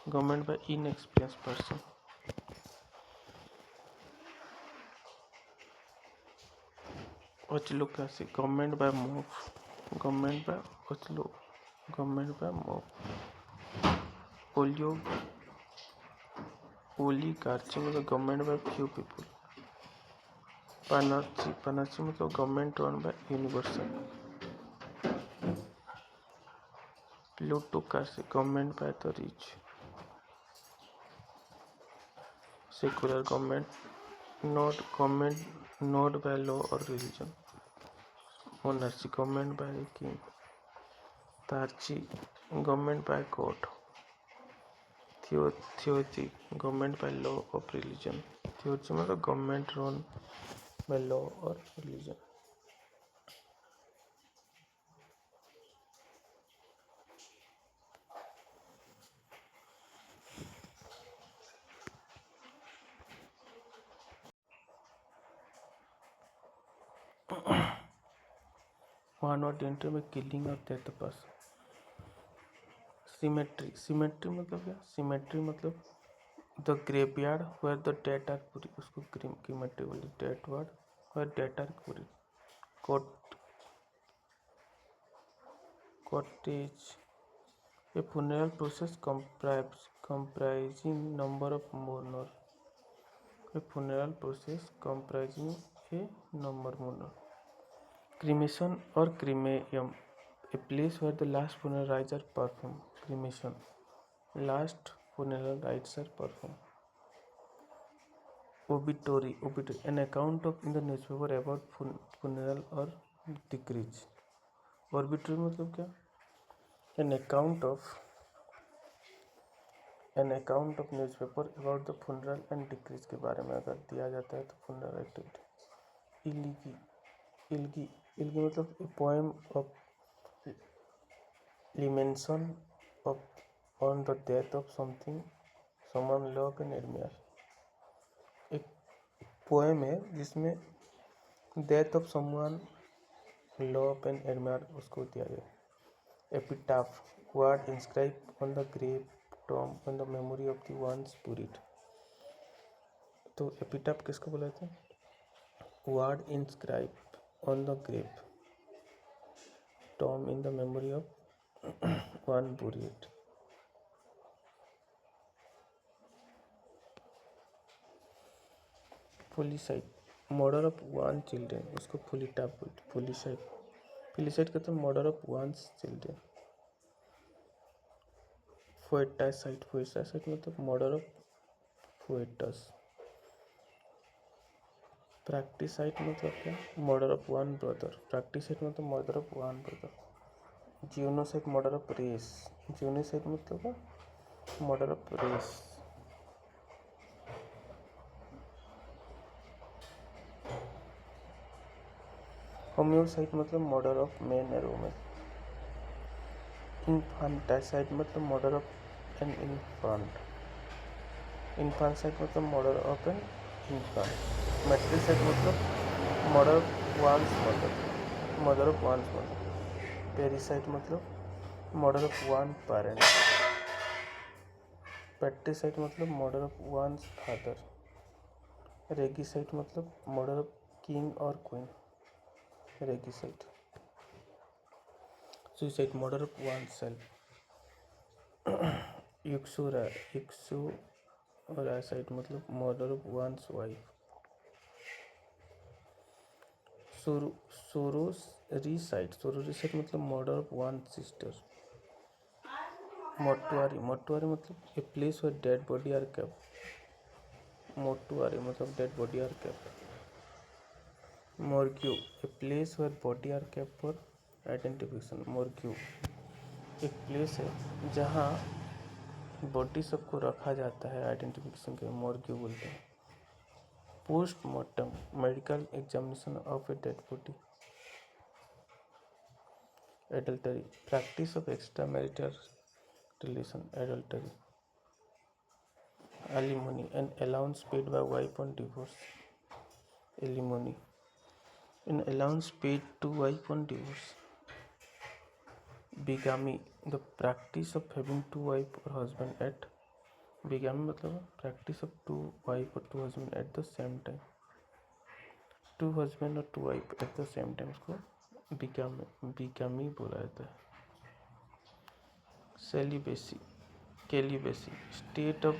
government by inexperienced person. Ochlocracy government by mob. Government by government by mob. Oligarchy मतलब government by few people. Panarchy मतलब government run by universal. Plutocracy government by the rich. Secular government not by law or religion. Monarchy government by the king. Theocracy government by God. Theocracy government by law of religion. Theocracy मतलब government run by law or religion. One or enter by killing or death of person. Cemetery मतलब क्या? Cemetery मतलब the graveyard where the dead are buried. उसको cemetery बोलते. Dead word where dead are buried. Cottage a funeral process comprising number of mourners. A funeral process comprising a number of mourners. Cremation or crematorium a place where the last funeral rites are performed. Cremation last funeral rites are performed. Obituary an account of in the newspaper about funeral or decrease. Obituary मतलब क्या? An account of newspaper about the funeral and decrease के बारे में अगर दिया जाता है तो funeral activity. Elegy मतलब a poem of lamentation on the death of someone loved and admired. एक poem है जिसमें death of someone loved and admired उसको दिया गया. Epitaph word inscribed on the grave tomb on the memory of the ones buried. तो epitaph किसको बोला जाता है? Word inscribed on the grave tomb in the memory of one buried. Policide murder of one children उसको फुलिटाप बोलते, filicide. Filicide कहते हैं murder of one's children. Foeticide, foeticide मतलब मर्डर ऑफ फोएटस। प्रैक्टिसाइड मतलब क्या, murder of one brother. Fratricide मतलब murder of one brother. Genocide murder of race. Genocide मतलब मर्डर ऑफ रेस। होम्योसाइड मतलब murder of man or women. Infanticide मतलब murder of an infant. Infanticide मतलब murder of an infant. Matricide मतलब murder of one's mother, mother of one's mother. Parricide मतलब murder of one parent. Patricide मतलब murder of one's father. Regicide मतलब murder of king or queen. Regicide. Suicide murder of one self. Uxoricide मतलब murder of one's wife. Sororicide, sororicide मतलब murder of one sister. Mortuary, mortuary मतलब a place where dead body are kept. Mortuary मतलब dead body are kept. Morgue, a place where body are kept for identification. मोर्ग्यू एक place है जहाँ body सबको रखा जाता है आइडेंटिफिकेशन के लिए, मोर्ग्यू बोलते हैं। Postmortem, medical examination of a dead body. Adultery, practice of extra marital relation, adultery. Alimony, an allowance paid by wife on divorce. Alimony, an allowance paid to wife on divorce. Bigamy, the practice of having two wife or husband at. Bigamy मतलब practice of two wife or two husband at the same time. Two husband or two wife at the same time उसको bigamy बोला जाता है। Celibacy, celibacy, state of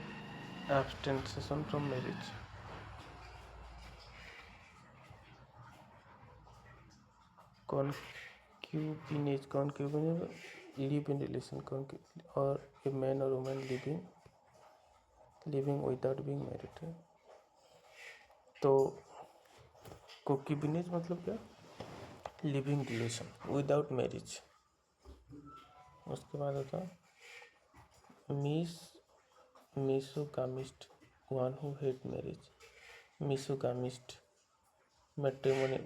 abstention from marriage. Concubinage, concubinage live in relation or a man or women living without being married. तो concubinage मतलब क्या, living relation without marriage. उसके बाद होता misogamist, one who hate marriage. Misogamist, matrimony,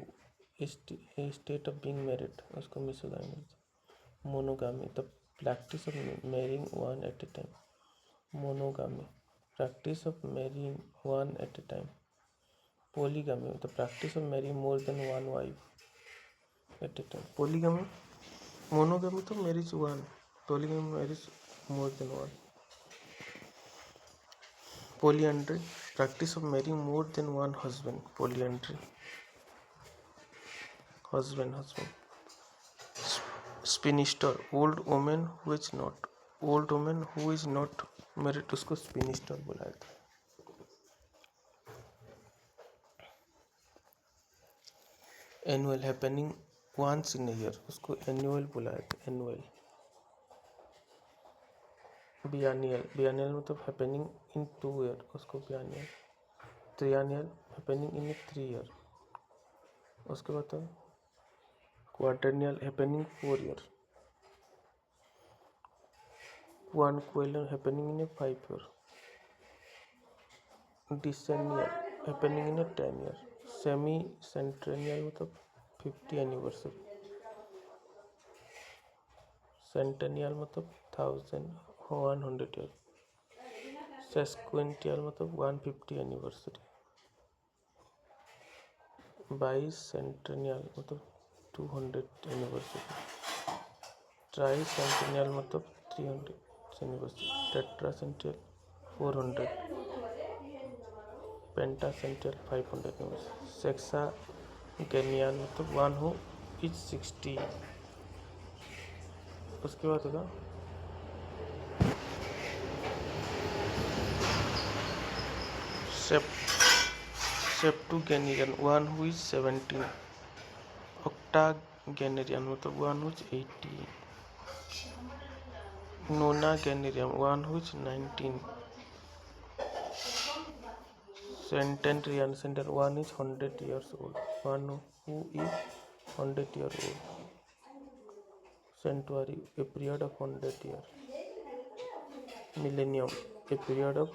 state of being married, उसको misogamy. Monogamy, the practice of marrying one at a time. Monogamy, practice of marrying one at a time. Polygamy, the practice of marrying more than one wife at a time. Polygamy, monogamy तो marriage one, polygamy marriage more than one. Polyandry, practice of marrying more than one husband. Polyandry, husband. Spinster, old women who is not married, उसको spinster बोला जाता है। Annual, happening once in year, उसको annual बोला जाता है। Annual. बियानियल, बियानियल मतलब happening in 2 year, उसको बियानियल। ट्रियानियल, हैपनिंग इन 3 ईयर, उसके बाद quadrennial, happening 4 year. Quinquennial, happening in 5 year. Decennial, happening in 10 year. Semi centennial मतलब 50 एनिवर्सरी। सेंटेनियल मतलब 100 ईयर। सेस्क्विंटियल मतलब 150 एनिवर्सरी। बाईसेंटेनियल मतलब 200 एनिवर्सरी। ट्राईसेंटेनियल मतलब 300 एनिवर्सरी। टेट्रासेंटियल 400। पेंटासेंटियल 500 एनिवर्सरी। सेक्सागेनियल मतलब 1 हु इज 60। उसके बाद होगा Septuagenarian, one who is 17. Octogenarian मतलब one who is 18. Nonagenarian, one who is 19. Centenarian, one is 100 years old, one who is 100 years old. Century, a period of 100 years. Millennium, a period of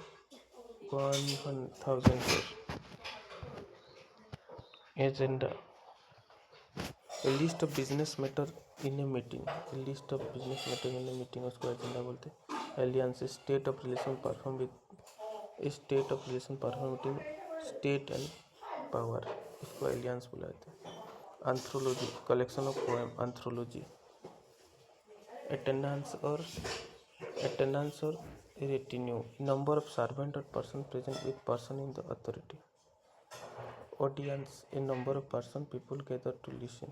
1,000 years. Agenda, a list of business matter in a meeting. A list of business matter in a meeting उसको agenda बोलते हैं. Alliance, state of relation perform with state of relation perform between state and power, उसको alliance बुलाते हैं. Anthology, collection of poem. Anthology, attendance or retinue, number of servant or person present with person in the authority. Audience, a number of person people gather to listen.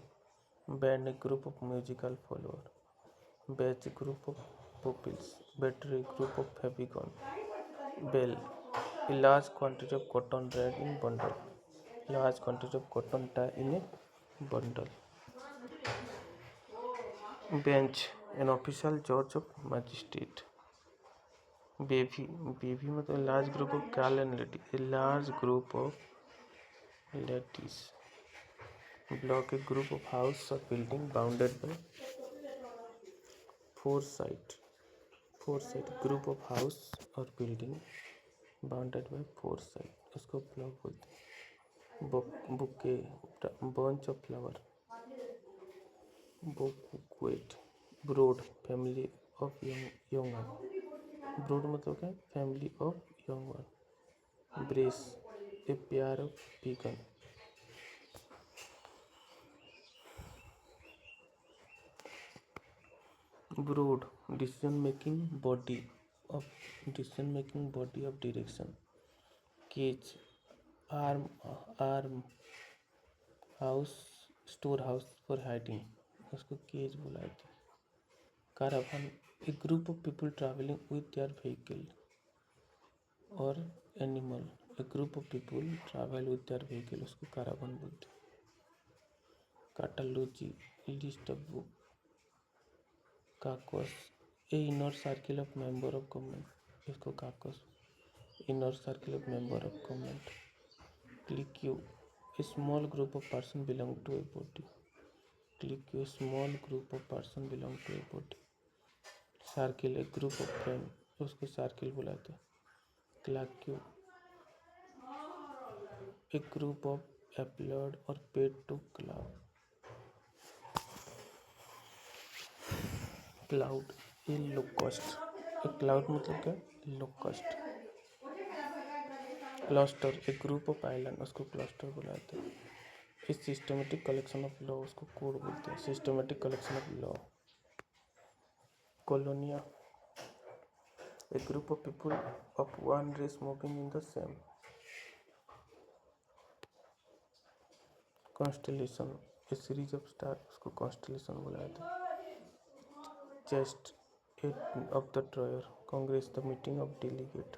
Band, a group of musical follower. Batch, a group of pupils. Battery, group of favicon. Bell, a large quantity of cotton tied in bundle. Large quantity of cotton tied in a bundle. Bench, an official judge of magistrate. Bevy मतलब large group of girl and lady. A large group of ladies. Block, a group of house or building bounded by four sides. Group of house or building bounded by four sides, उसको block बोलते हैं. Bouquet, bunch of flower. Bouquet. Brood, family of young one. Brood मतलब क्या? Family of young one. Brace, a pair of vegan. Broad, decision making body of direction. Cage, arm house, storehouse for hiding, उसको cage बुलाते हैं. Caravan, a group of people traveling with their vehicle or animal. A group of people travel with their vehicle, उसको caravan बोलते हैं. Catalogy, list of book. Caucus, a inner circle of member of government, इसको caucus, inner circle of member of government. Clique, a small group of person belong to a body. Clique, a small group of person belong to a body. Circle, a group of friend, उसको circle बुलाते हैं. Claque, a group of applaud or paid to clap. Cloud, a locust. A cloud मतलब क्या? Locust. Cluster, a group of island, उसको cluster बुलाते हैं. A systematic collection of law, उसको code बोलते हैं. Systematic collection of law. Colonia, a group of people of one race moving in the same. Constellation, a series of stars, उसको constellation बुलाते हैं. Chest, a of the drawer. Congress, the meeting of delegate.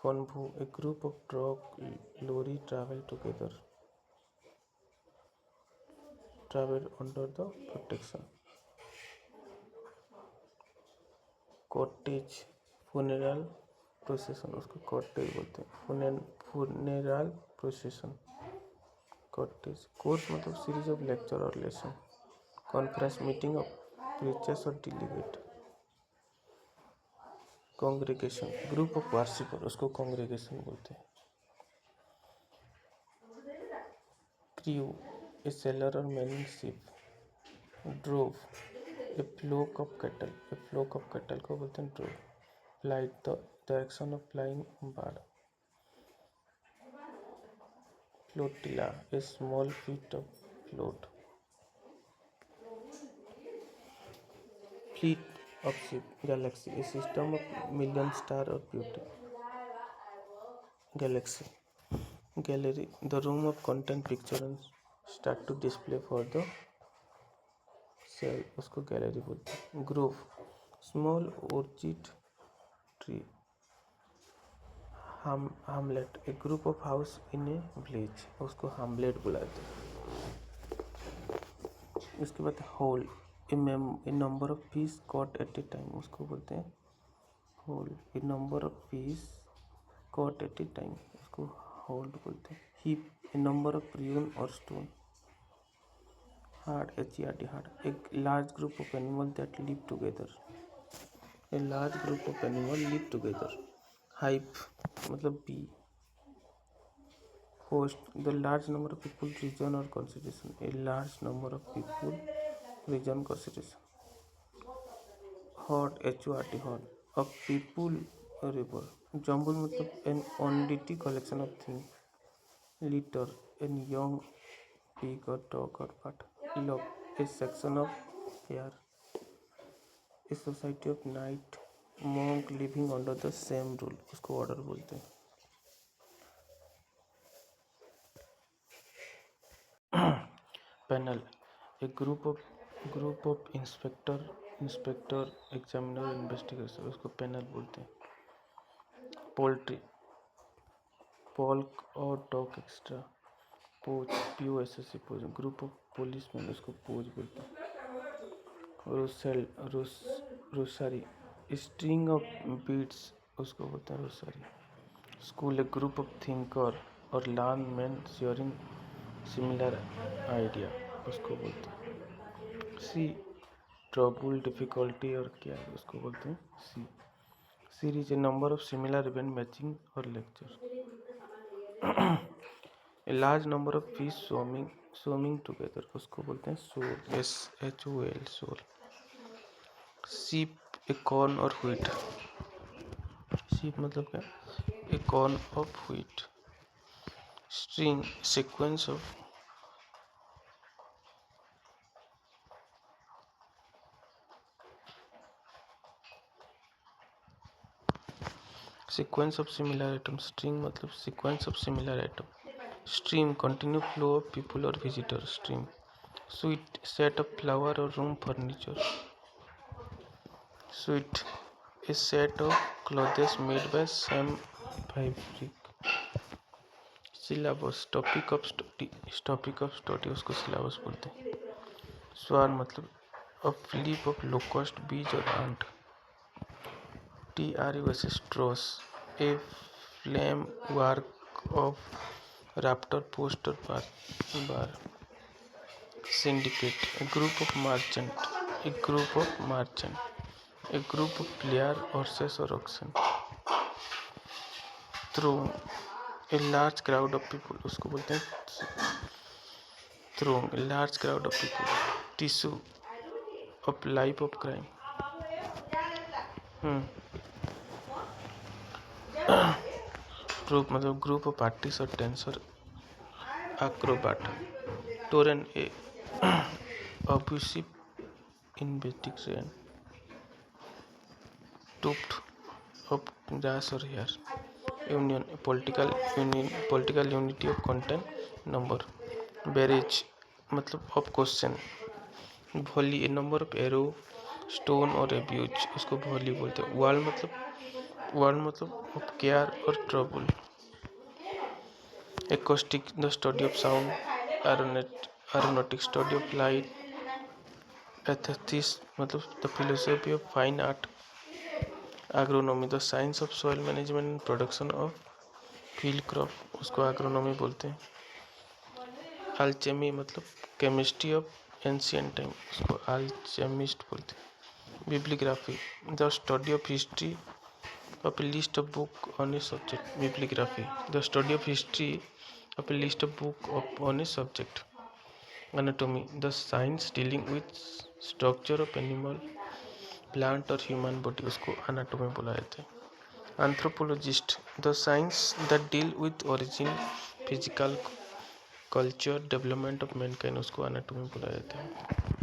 Convoy, a group of truck lorry travel under the protection. Cortege, funeral procession, उसको cortege बोलते हैं. Funeral procession. Cortege. Course मतलब series of lecture or lesson. Conference, meeting of preachers or delegate. Congregation, group of worshipper, उसको congregation बोलते हैं. Crew, a sailor or manning ship. Drove, a flock of cattle. को बोलते हैं drove. Flight, the action of flying bird. Flotilla, a small fleet of float. Fleet of ship. Galaxy, a system of million stars or beauty. Galaxy. Gallery, the room of content picture and start to display for the sale, उसको gallery बोलते हैं. Grove, small orchid tree. Hamlet, a group of house in a village, उसको hamlet बुलाते हैं। उसके बाद haul, a number of piece caught at a time, उसको बोलते हैं haul. A number of piece caught at a time, उसको hold बोलते हैं। हीप, ए नंबर ऑफ प्रियन or stone. Herd, HERD, herd, a large group of animal that live together, a large group of animal live together. Hive मतलब bee. Host, the large number of people, region or constitution, a large number of people, region, constitution. Horde, HORD, horde, a people river. Jumble मतलब an untidy collection of thing. Litter, an young pig or dog or cat. Love, a section of hair. A society of night monk living under the same rule, उसको order बोलते हैं। Panel, A group of inspector examiner investigator, उसको panel बोलते हैं। Poultry, पोल्क और dog extra. पोच, POSSC, पोच, group of policeman, उसको पोच बोलते हैं। रोसारी, स्ट्रिंग ऑफ बीड्स, उसको बोलते हैं rosary. School, a group of thinker or learn man sharing similar idea, उसको बोलते हैं। सी, ट्रबल, डिफिकल्टी और क्या, उसको बोलते हैं सी। Series, a number of similar event matching or lecture. A large number of fish swimming together, उसको बोलते हैं सोल, SHOL, सोल। सीप, ए कॉर्न और व्हीट। सीप मतलब क्या, a corn of wheat. String, sequence of similar item. String मतलब sequence of similar item. Stream, continue flow of people or visitor. Stream. Suite, set of flower or room furniture. Suite, a set of clothes made by same fabric. syllabus, topic of study, उसको syllabus बोलते हैं। स्वार मतलब a flip of locust, bees और ant। TRUS, straws, a flame work of raptor, post और bar। syndicate, a group of merchant, a group of player, horses और oxen। throng, a large crowd of people, उसको बोलते हैं throng, a large crowd of people। tissue, of life of crime। Group मतलब group of artist or dancer, acrobat. Torrent, a abusive investigation. Tuft, of grass or hair. Union, political unity of content number. Barrage मतलब of question. Volley, a number of arrow, stone or abuse, उसको volley बोलते हैं। Word मतलब of care or trouble. Acoustic, the study of sound. Aeronautic, study of light. Aesthetics मतलब the philosophy of fine art. Agronomy, the science of soil management and production of field crop, उसको agronomy बोलते हैं। Alchemy मतलब chemistry of ancient time, उसको alchemist बोलते हैं। Bibliography, the study of history of A list of book on a subject. Bibliography, the study of history of A list of book on a subject. Anatomy, the science dealing with structure of animal, plant और human body, उसको anatomy बोला जाता है। Anthropologist, the science that deal with origin, physical, culture, development of Mankind, उसको anatomy बोला जाता है।